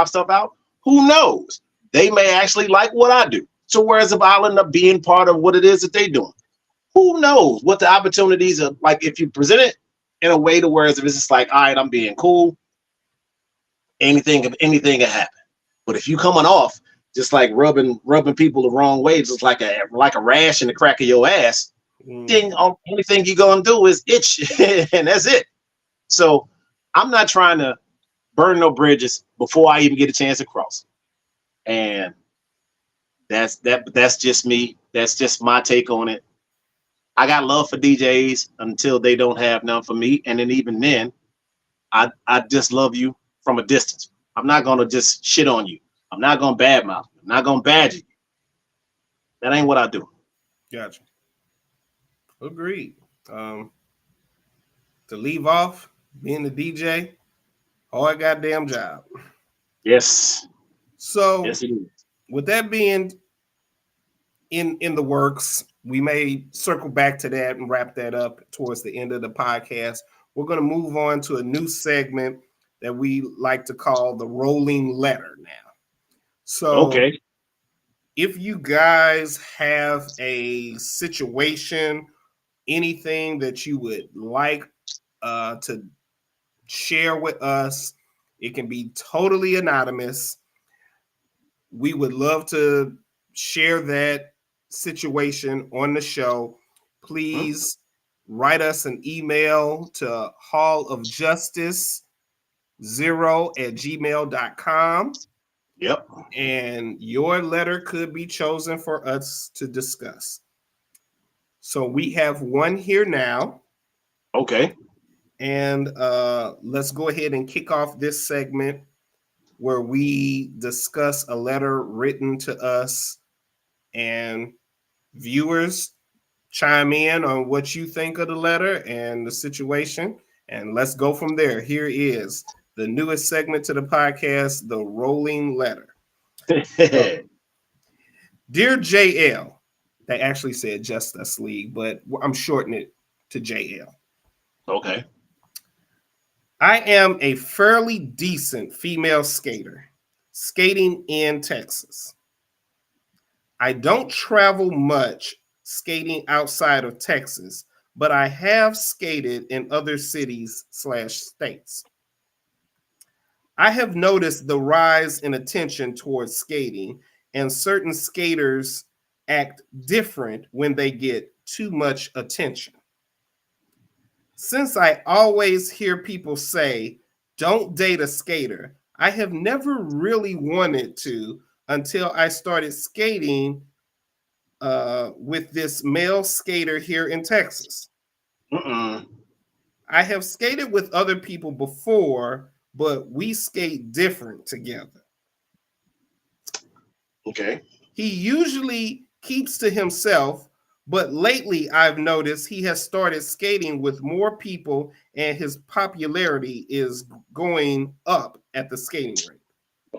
stuff out. Who knows? They may actually like what I do. So whereas if I'll end up being part of what it is that they're doing, who knows what the opportunities are like if you present it in a way to whereas if it's just like, all right, I'm being cool, anything can happen. But if you coming off just like rubbing people the wrong way, just like a rash in the crack of your ass, then only thing you're gonna do is itch, and that's it. So I'm not trying to burn no bridges before I even get a chance to cross. And that's just me. That's just my take on it. I got love for DJs until they don't have none for me, and then even then, I just love you from a distance. I'm not gonna just shit on you. I'm not gonna badmouth you. I'm not gonna badger you. That ain't what I do. Gotcha. Agreed. To leave off being the DJ, hard goddamn job. Yes. So yes, it is. With that being in the works, we may circle back to that and wrap that up towards the end of the podcast. We're going to move on to a new segment that we like to call the rolling letter now. So okay. If you guys have a situation, anything that you would like to share with us, it can be totally anonymous. We would love to share that situation on the show. Please write us an email to hallofjustice0@gmail.com. Yep. And your letter could be chosen for us to discuss. So we have one here now. Okay. And let's go ahead and kick off this segment where we discuss a letter written to us, and viewers chime in on what you think of the letter and the situation. And let's go from there. Here is the newest segment to the podcast, the rolling letter. So, Dear JL, they actually said Just Us League, but I'm shortening it to JL. Okay. I am a fairly decent female skater skating in Texas. I don't travel much skating outside of Texas, but I have skated in other cities / states. I have noticed the rise in attention towards skating, and certain skaters act different when they get too much attention. Since I always hear people say, don't date a skater, I have never really wanted to until I started skating with this male skater here in Texas. Mm-mm. I have skated with other people before, but we skate different together. Okay. He usually keeps to himself, but lately I've noticed he has started skating with more people and his popularity is going up at the skating rink.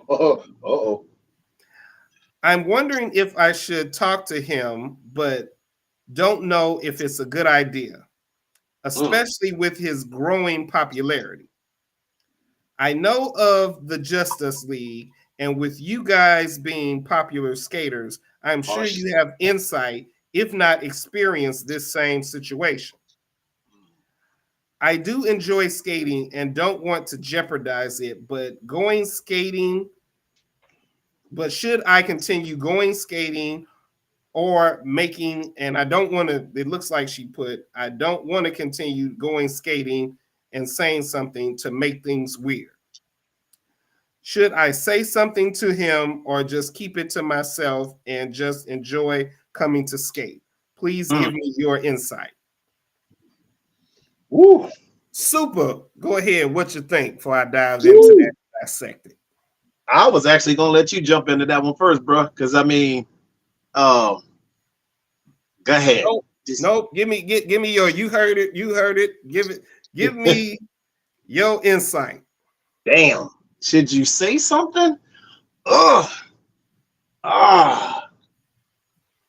Uh-oh. I'm wondering if I should talk to him, but don't know if it's a good idea, Mm. especially with his growing popularity. I know of the Justice League, and with you guys being popular skaters, I'm Oh, sure you have insight, if not experienced this same situation. I do enjoy skating and don't want to jeopardize it, but should I continue going skating or making, and I don't want to, it looks like she put, I don't want to continue going skating and saying something to make things weird. Should I say something to him or just keep it to myself and just enjoy coming to skate? Please mm. give me your insight. Woo. Super. Go ahead. What you think before I dive into that Woo. dissected? I was actually gonna let you jump into that one first, bro. Because I mean, um, go ahead. Nope. Just Nope. Give me your, you heard it. You heard it. Give me your insight. damn. Should you say something? Ugh. Ah.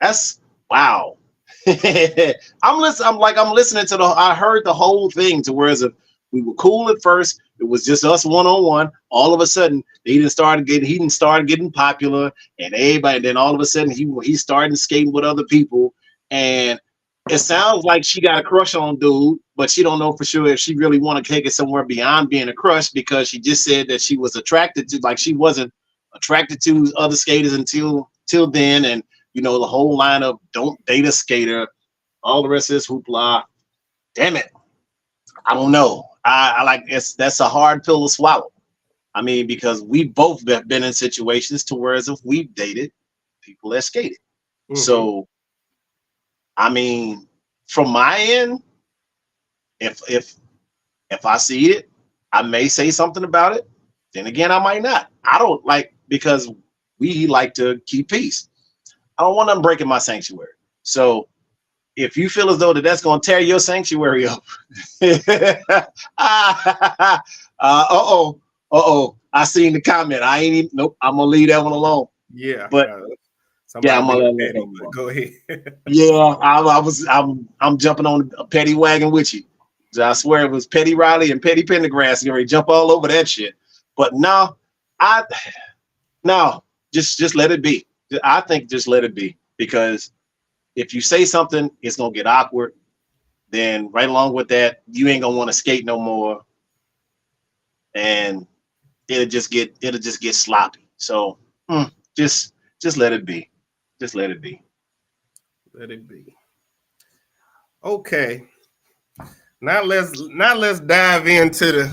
That's wow. I'm listening to the I heard the whole thing to whereas if we were cool at first, it was just us one on one. All of a sudden, he didn't start getting popular, and everybody. Then all of a sudden, he started skating with other people, and it sounds like she got a crush on dude, but she don't know for sure if she really want to take it somewhere beyond being a crush because she just said that she was attracted to, like she wasn't attracted to other skaters until till then, and the whole line of don't date a skater, all the rest of this hoopla. Damn it. I don't know. I like that's a hard pill to swallow. I mean, because we both been in situations to whereas if we've dated people that skated. Mm-hmm. So I mean, from my end, if I see it, I may say something about it. Then again, I might not. I don't like because we like to keep peace. I don't want them breaking my sanctuary. So if you feel as though that's going to tear your sanctuary up, I seen the comment. I ain't even. Nope. I'm gonna leave that one alone. Yeah. But yeah, Somebody I'm being gonna let petty, that but alone. go ahead. Yeah, I'm jumping on a petty wagon with you. So I swear it was Petty Riley and Petty Pendergrass. You already jump all over that shit. But no, I no, just let it be. I think just let it be because if you say something, it's gonna get awkward. Then right along with that, you ain't gonna want to skate no more, and it'll just get sloppy. So just let it be. Just let it be. Let it be. Okay. Now let's dive into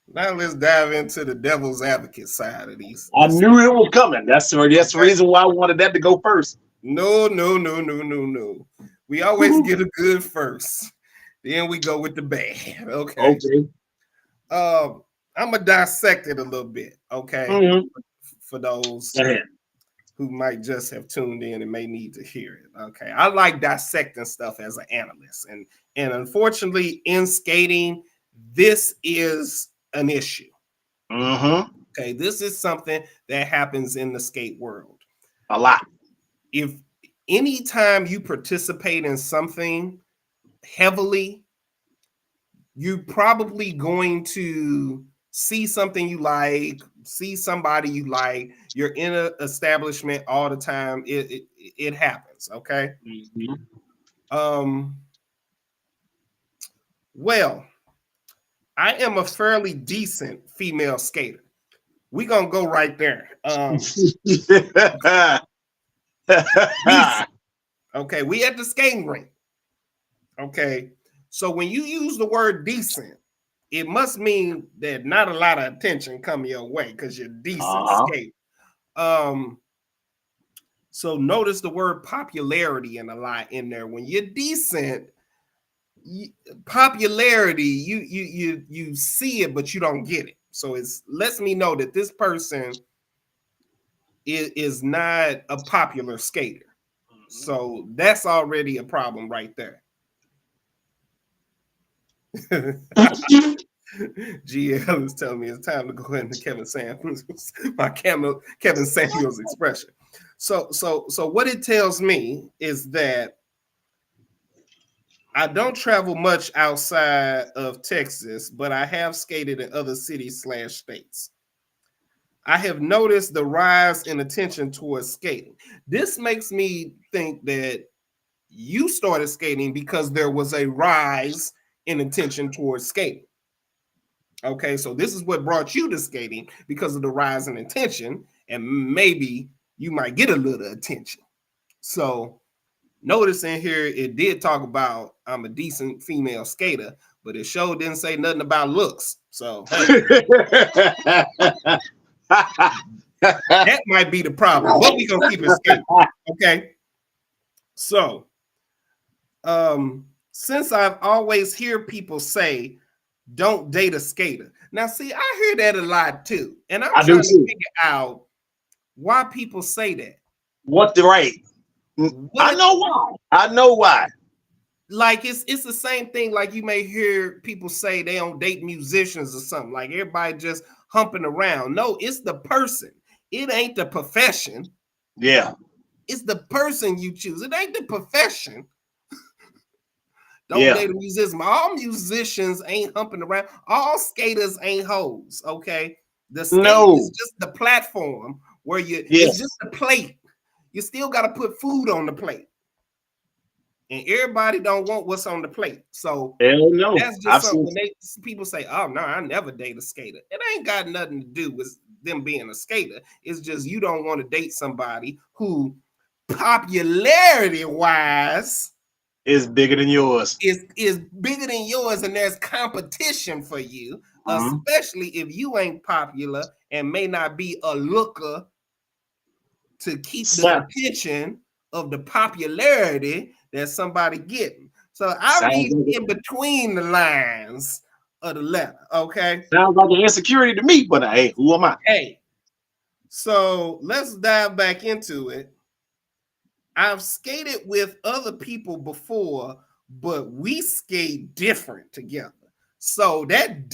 the devil's advocate side of these. I knew it was coming. That's the Okay. reason why I wanted that to go first. No, no, no, no, no, no. We always get a good first. Then we go with the bad. Okay. Okay. I'm gonna dissect it a little bit, okay? Mm-hmm. For those Go ahead. who might just have tuned in and may need to hear it. Okay. I like dissecting stuff as an analyst. And unfortunately, in skating, this is an issue. Mm-hmm. Okay. This is something that happens in the skate world. A lot. if anytime you participate in something heavily, you're probably going to see something you like, see somebody you like. You're in an establishment all the time. It happens. Okay. Well, I am a fairly decent female skater. We're gonna go right there. Decent. Okay, we at the skating rink. Okay, so when you use the word decent, it must mean that not a lot of attention come your way because you're decent skater. So notice the word popularity and a lot in there. When you're decent, popularity, you see it, but you don't get it. So it lets me know that this person is not a popular skater. So that's already a problem right there. GL is telling me it's time to go into Kevin Samuels, Kevin Samuels expression. So what it tells me is that I don't travel much outside of Texas, but I have skated in other cities / states. I have noticed the rise in attention towards skating. This makes me think that you started skating because there was a rise in attention towards skating. Okay, so this is what brought you to skating because of the rise in attention, and maybe you might get a little attention. So notice in here, it did talk about I'm a decent female skater, but it sure didn't say nothing about looks. So hey, that might be the problem, but we're gonna keep it skating. Okay. So since I've always hear people say don't date a skater. Now, see, I hear that a lot too. And I'm trying to figure out why people say that. What the right? I know why. Like it's the same thing. Like you may hear people say they don't date musicians or something. Like everybody just humping around. No, it's the person. It ain't the profession. Yeah. It's the person you choose. It ain't the profession. Don't date a musician. All musicians ain't humping around. All skaters ain't hoes. Okay. The skate is just the platform where it's just the plate. You still got to put food on the plate. And everybody don't want what's on the plate. So that's just something when people say, oh no, I never date a skater. It ain't got nothing to do with them being a skater. It's just you don't want to date somebody who popularity wise is bigger than yours. Is bigger than yours, and there's competition for you, especially if you ain't popular and may not be a looker to keep the attention of the popularity that somebody getting. So I read in between the lines of the letter. Okay. Sounds like an insecurity to me, but hey, who am I? Hey, so let's dive back into it. I've skated with other people before, but we skate different together. So that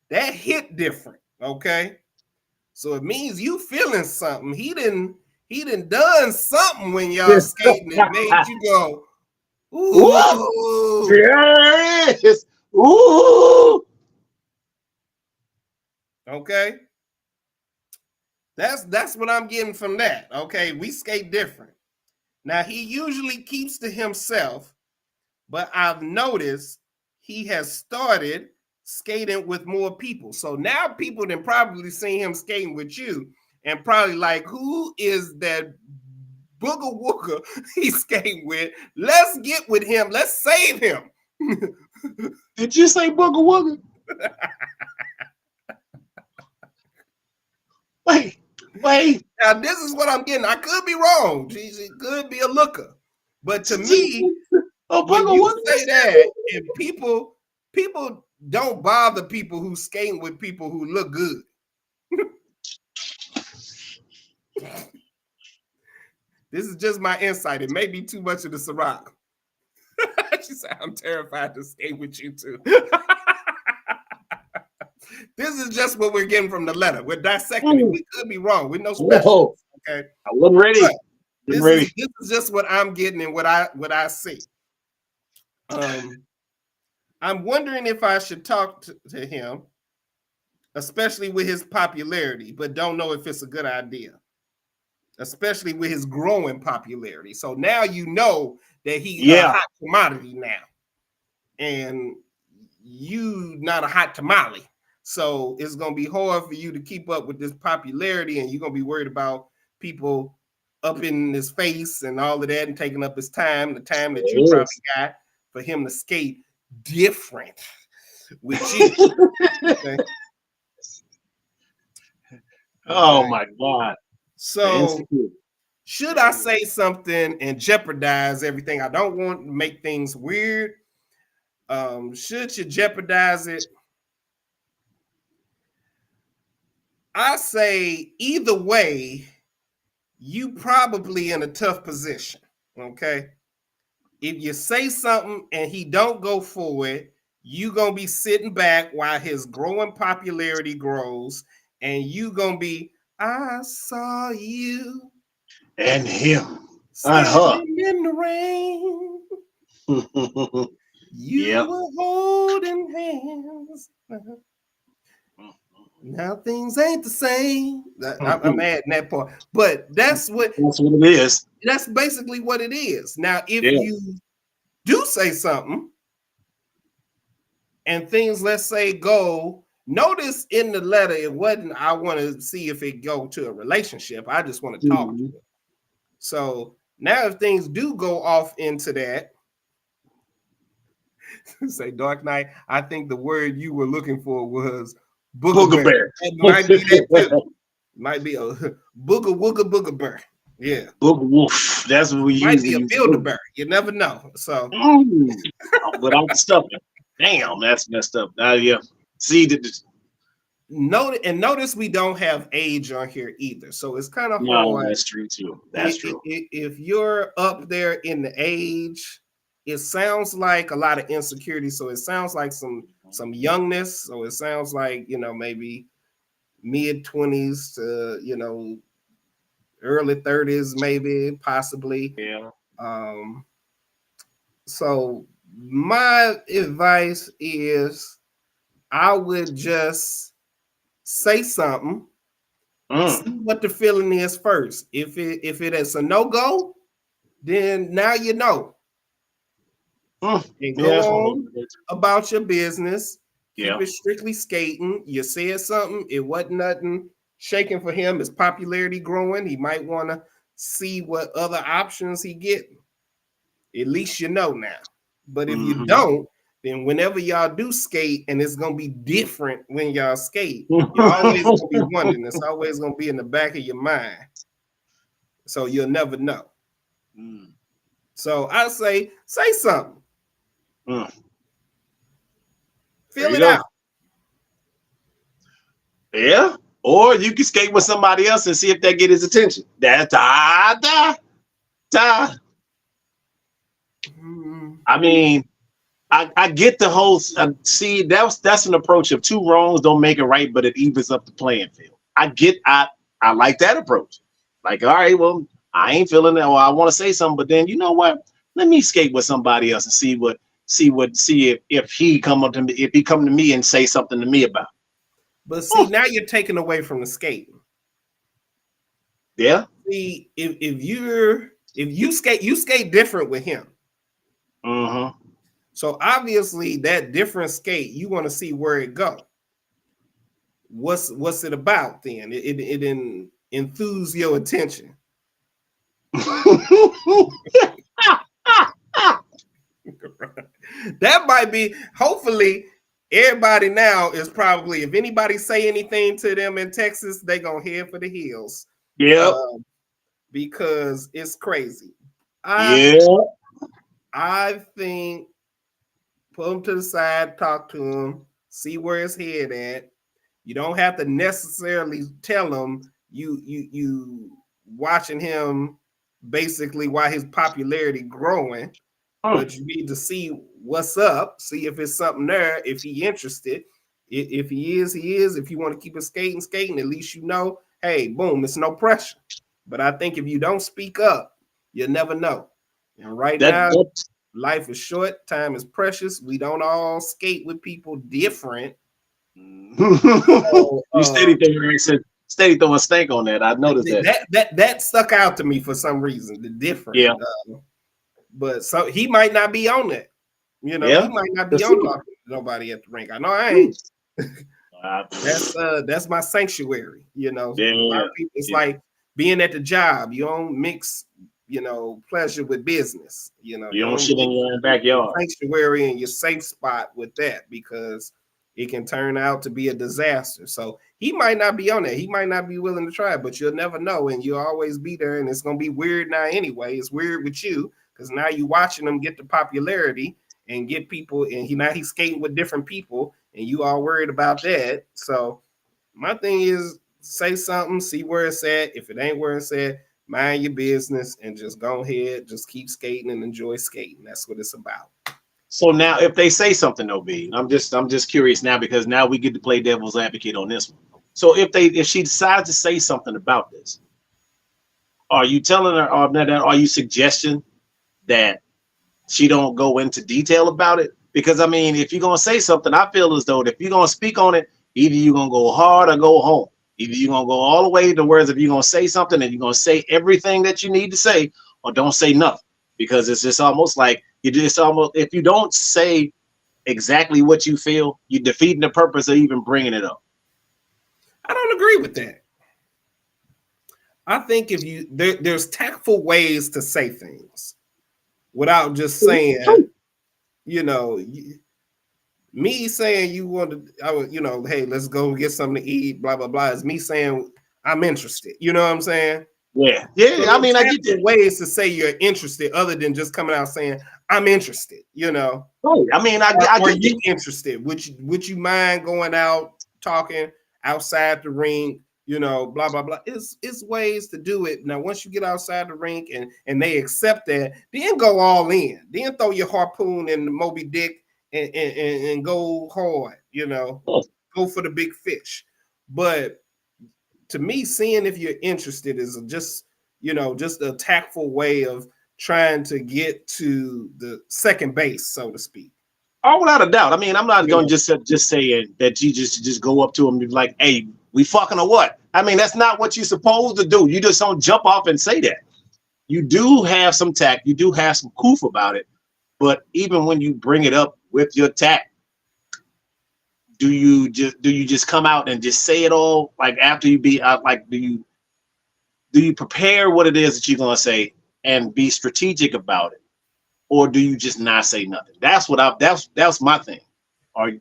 hit different. Okay. So it means you feeling something. He done done something when y'all skating. It made you go, ooh. Yes. Ooh. Okay. That's what I'm getting from that. Okay. We skate different. Now he usually keeps to himself, but I've noticed he has started skating with more people. So now people then probably seen him skating with you and probably like, who is that booger wooger he's skating with? Let's get with him. Let's save him. Did you say booger wooger? Wait. Now this is what I'm getting. I could be wrong. She could be a looker. But to me, when you say that, and people don't bother people who skating with people who look good. This is just my insight. It may be too much of the Ciroc. She said, I'm terrified to skate with you too. This is just what we're getting from the letter. We're dissecting it. We could be wrong. We're no specialists. Okay. I wasn't ready. This is just what I'm getting and what I see. I'm wondering if I should talk to him, especially with his popularity, but don't know if it's a good idea, especially with his growing popularity. So now you know that he's a hot commodity now, and you not a hot tamale. So it's gonna be hard for you to keep up with this popularity, and you're gonna be worried about people up in his face and all of that, and taking up his time, the time that you probably got for him to skate different with you. Okay. Oh my God. So should I say something and jeopardize everything? I don't want to make things weird. Should you jeopardize it? I say either way, you probably in a tough position. Okay. If you say something and he don't go for it, you gonna be sitting back while his growing popularity grows, and you gonna be, I saw you and him and her in the rain. You were holding hands. Now things ain't the same. I'm adding that part, but that's what it is. That's basically what it is. Now, if you do say something and things, let's say, go, notice in the letter, it wasn't, I want to see if it go to a relationship. I just want to talk to it. So now if things do go off into that, say Dark Knight, I think the word you were looking for was booger bear. It might be that too. Might be a booger bear. Yeah. Booger wolf. That's what we use. Might be a builder bear. You never know. So without stuffing. Damn, that's messed up. Yeah. See, notice we don't have age on here either. So it's kind of hard. That's true too. That's true. If you're up there in the age, it sounds like a lot of insecurity. So it sounds like some youngness. So it sounds like, maybe mid-20s to, early 30s, maybe, possibly. Yeah. So my advice is I would just say something, see what the feeling is first. If it is a no-go, then now you know. And go on about your business. Keep it strictly skating. You said something, it wasn't nothing shaking for him. His popularity growing. He might want to see what other options he getting. At least you know now. But if you don't, then whenever y'all do skate, and it's gonna be different when y'all skate, you're always gonna be wondering. It's always gonna be in the back of your mind. So you'll never know. So I say something. Feel it out. Yeah. Or you can skate with somebody else and see if they get his attention. That's I mean, I get the whole see, that's an approach of two wrongs don't make it right, but it evens up the playing field. I like that approach. Like, all right, well, I ain't feeling that, or I want to say something, but then you know what? Let me skate with somebody else and see if he come up to me, if he come to me and say something to me about it. But see, now you're taking away from the skating. Yeah. See, if you skate different with him. So obviously that different skate, you want to see where it go. What's it about then? It enthuse your attention. That might be, hopefully everybody now is probably, if anybody say anything to them in Texas, they gonna head for the hills. Yeah. Because it's crazy. I think put him to the side, talk to him, see where his head at. You don't have to necessarily tell him you watching him basically while his popularity growing. But you need to see what's up, see if it's something there, if he interested. If he is, he is. If you want to keep it skating, at least you know, hey, boom, it's no pressure. But I think if you don't speak up, You never know. And right That, now, that life is short, time is precious. We don't all skate with people different. So, you steady throwing stank on that. I noticed that. that stuck out to me for some reason. The different, Yeah, but so he might not be on that. You know, he yeah. might not be Let's on see. talking to nobody at the rink. I know I ain't. Uh, That's my sanctuary. You know, yeah, a lot of people. It's yeah. like being at the job. You don't mix, you know, pleasure with business. You know, You you don't don't shit in mix your own your backyard. sanctuary and your safe spot with that because it can turn out to be a disaster. So he might not be on that. He might not be willing to try, but you'll never know, and you'll always be there. And it's gonna be weird now anyway. It's weird with you because now you're watching him get the popularity and get people, and he's skating with different people, and you all worried about that. So my thing is say something, see where it's at. If it ain't where it's at, mind your business and just go ahead, just keep skating and enjoy skating. That's what it's about. So now, if they say something, though, B, I'm just curious now because now we get to play devil's advocate on this one. So if she decides to say something about this, are you telling her, or are you suggesting that she don't go into detail about it? Because I mean, if you're gonna say something, I feel as though if you're gonna speak on it, either you're gonna go hard or go home. Either you're gonna go all the way to whereas if you're gonna say something and you're gonna say everything that you need to say, or don't say nothing. Because it's just almost like it's almost if you don't say exactly what you feel, you're defeating the purpose of even bringing it up. I don't agree with that. I think if you there's tactful ways to say things without just saying, you know, me saying you want to, I would, you know, hey, let's go get something to eat, blah blah blah. Is me saying I'm interested. You know what I'm saying? Yeah, So yeah. I there's mean, I get tactful that. ways to say you're interested, other than just coming out saying I'm interested. You know, Right. I mean, I are get that. you interested? Would you mind going out talking outside the ring? You know, blah blah blah. It's ways to do it. Now, once you get outside the rink and they accept that, then go all in. Then throw your harpoon in the Moby Dick and go hard. You know, go for the big fish. But to me, seeing if you're interested is just, you know, just a tactful way of trying to get to the second base, so to speak. Oh, without a doubt. I mean, I'm not You going know, to just say it, that you just go up to him and be like, "Hey, we fucking or what?" I mean, that's not what you're supposed to do. You just don't jump off and say that. You do have some tact. You do have some coof about it. But even when you bring it up with your tact, do you just come out and just say it all like after you be out? Like, do you prepare what it is that you're gonna say and be strategic about it, or do you just not say nothing? That's my thing. Are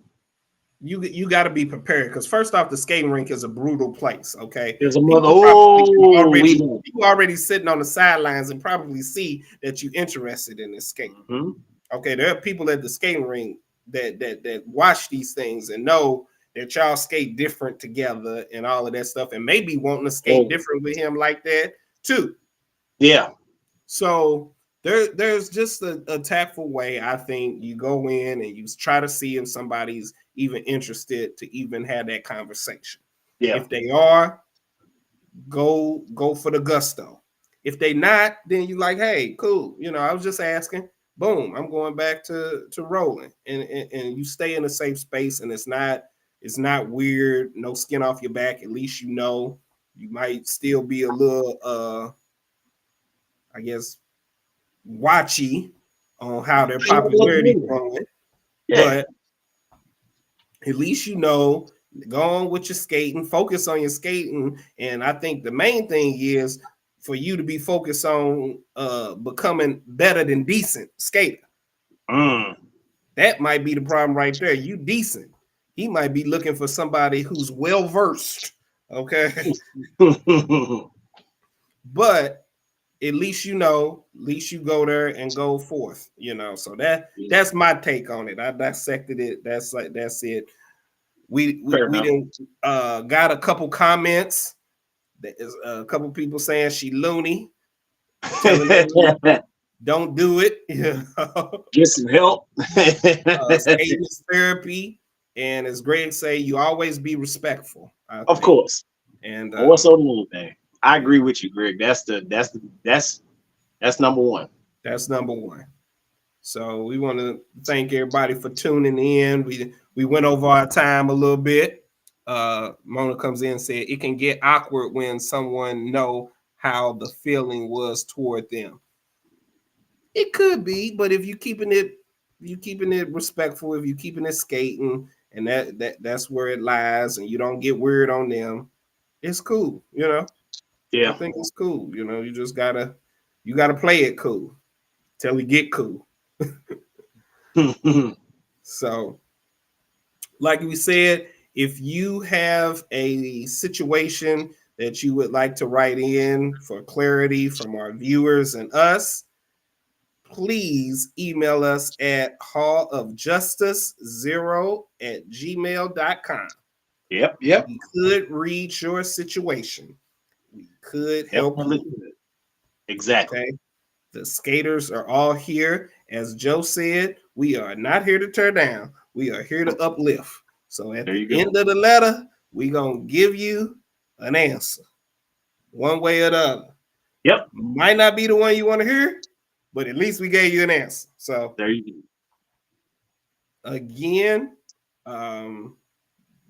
you got to be prepared because first off, the skating rink is a brutal place. Okay, there's a mother? people probably Oh, we know. you already sitting on the sidelines and probably see that you're interested in this skate. Mm-hmm. Okay, there are people at the skating rink that watch these things and know that y'all skate different together and all of that stuff, and maybe wanting to skate Oh, different with him like that too. yeah. So there's just a tactful way. I think you go in and you try to see if somebody's even interested to even have that conversation. Yeah. If they are, go for the gusto. If they not, then you like, hey, cool. You know, I was just asking. Boom, I'm going back to rolling, and you stay in a safe space, and it's not weird. No skin off your back. At least you know you might still be a little I guess watchy on how their popularity growing, Yeah. but at least you know, go on with your skating, focus on your skating. And I think the main thing is for you to be focused on becoming better than decent skater. Mm. That might be the problem right there. You decent. He might be looking for somebody who's well versed. Okay. But at least you know, at least you go there and go forth, you know. So that's my take on it. I dissected it. That's it. Fair We enough. didn't got a couple comments. There's a couple people saying she loony, telling them don't do it. You know, Get some help. skating is therapy, and as Greg say, you always be respectful. I Of think, course. and More so than anything. I agree with you, Greg. That's That's number one. That's number one. So we want to thank everybody for tuning in. We went over our time a little bit. Mona comes in and said it can get awkward when someone know how the feeling was toward them. It could be, but if you keeping it respectful, if you keeping it skating, and that's where it lies, and you don't get weird on them, it's cool. I Yeah. think it's cool. You just gotta play it cool till we get cool. So, like we said, if you have a situation that you would like to write in for clarity from our viewers and us, please email us at hallofjustice0@gmail.com. Yep. We could read your situation. We could help Definitely. you. Exactly. Okay. The skaters are all here. As Joe said, we are not here to tear down. We are here to uplift. So at the end of the letter, we're going to give you an answer one way or the other. Yep. Might not be the one you want to hear, but at least we gave you an answer. So there you go. Again,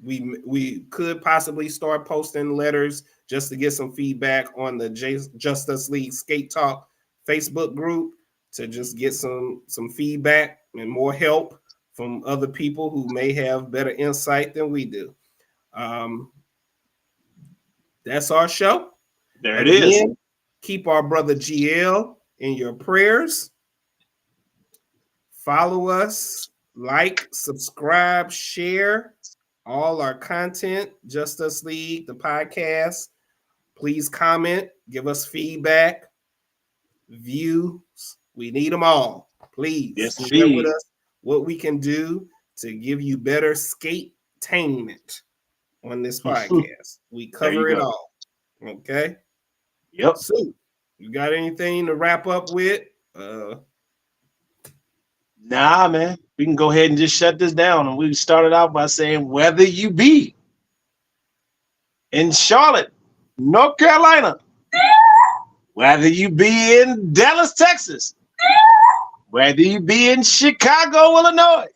we could possibly start posting letters just to get some feedback on the Justice League Skate Talk Facebook group to just get some feedback and more help from other people who may have better insight than we do. That's our show. There it is. Keep our brother GL in your prayers. Follow us, like, subscribe, share all our content, Justice League, the podcast. Please comment, give us feedback, views. We need them all. Please share with us what we can do to give you better skate-tainment on this podcast. We cover it all. Okay? Yep. So, you got anything to wrap up with? Nah, man. We can go ahead and just shut this down. And we started out by saying, whether you be in Charlotte, North Carolina, whether you be in Dallas, Texas, whether you be in Chicago, Illinois,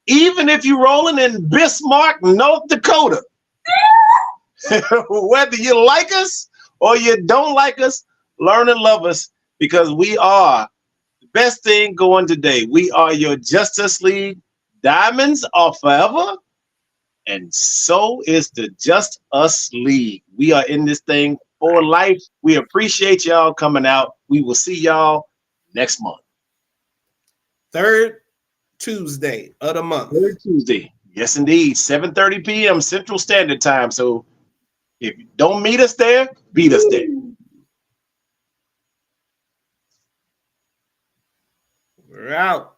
even if you're rolling in Bismarck, North Dakota, whether you like us or you don't like us, learn and love us, because we are the best thing going today. We are your Justice League. Diamonds are forever, and so is the Just Us League. We are in this thing for life. We appreciate y'all coming out. We will see y'all next month. Third Tuesday of the month. Third Tuesday. Yes, indeed. 7:30 p.m. Central Standard Time. So if you don't meet us there, beat us there. We're out.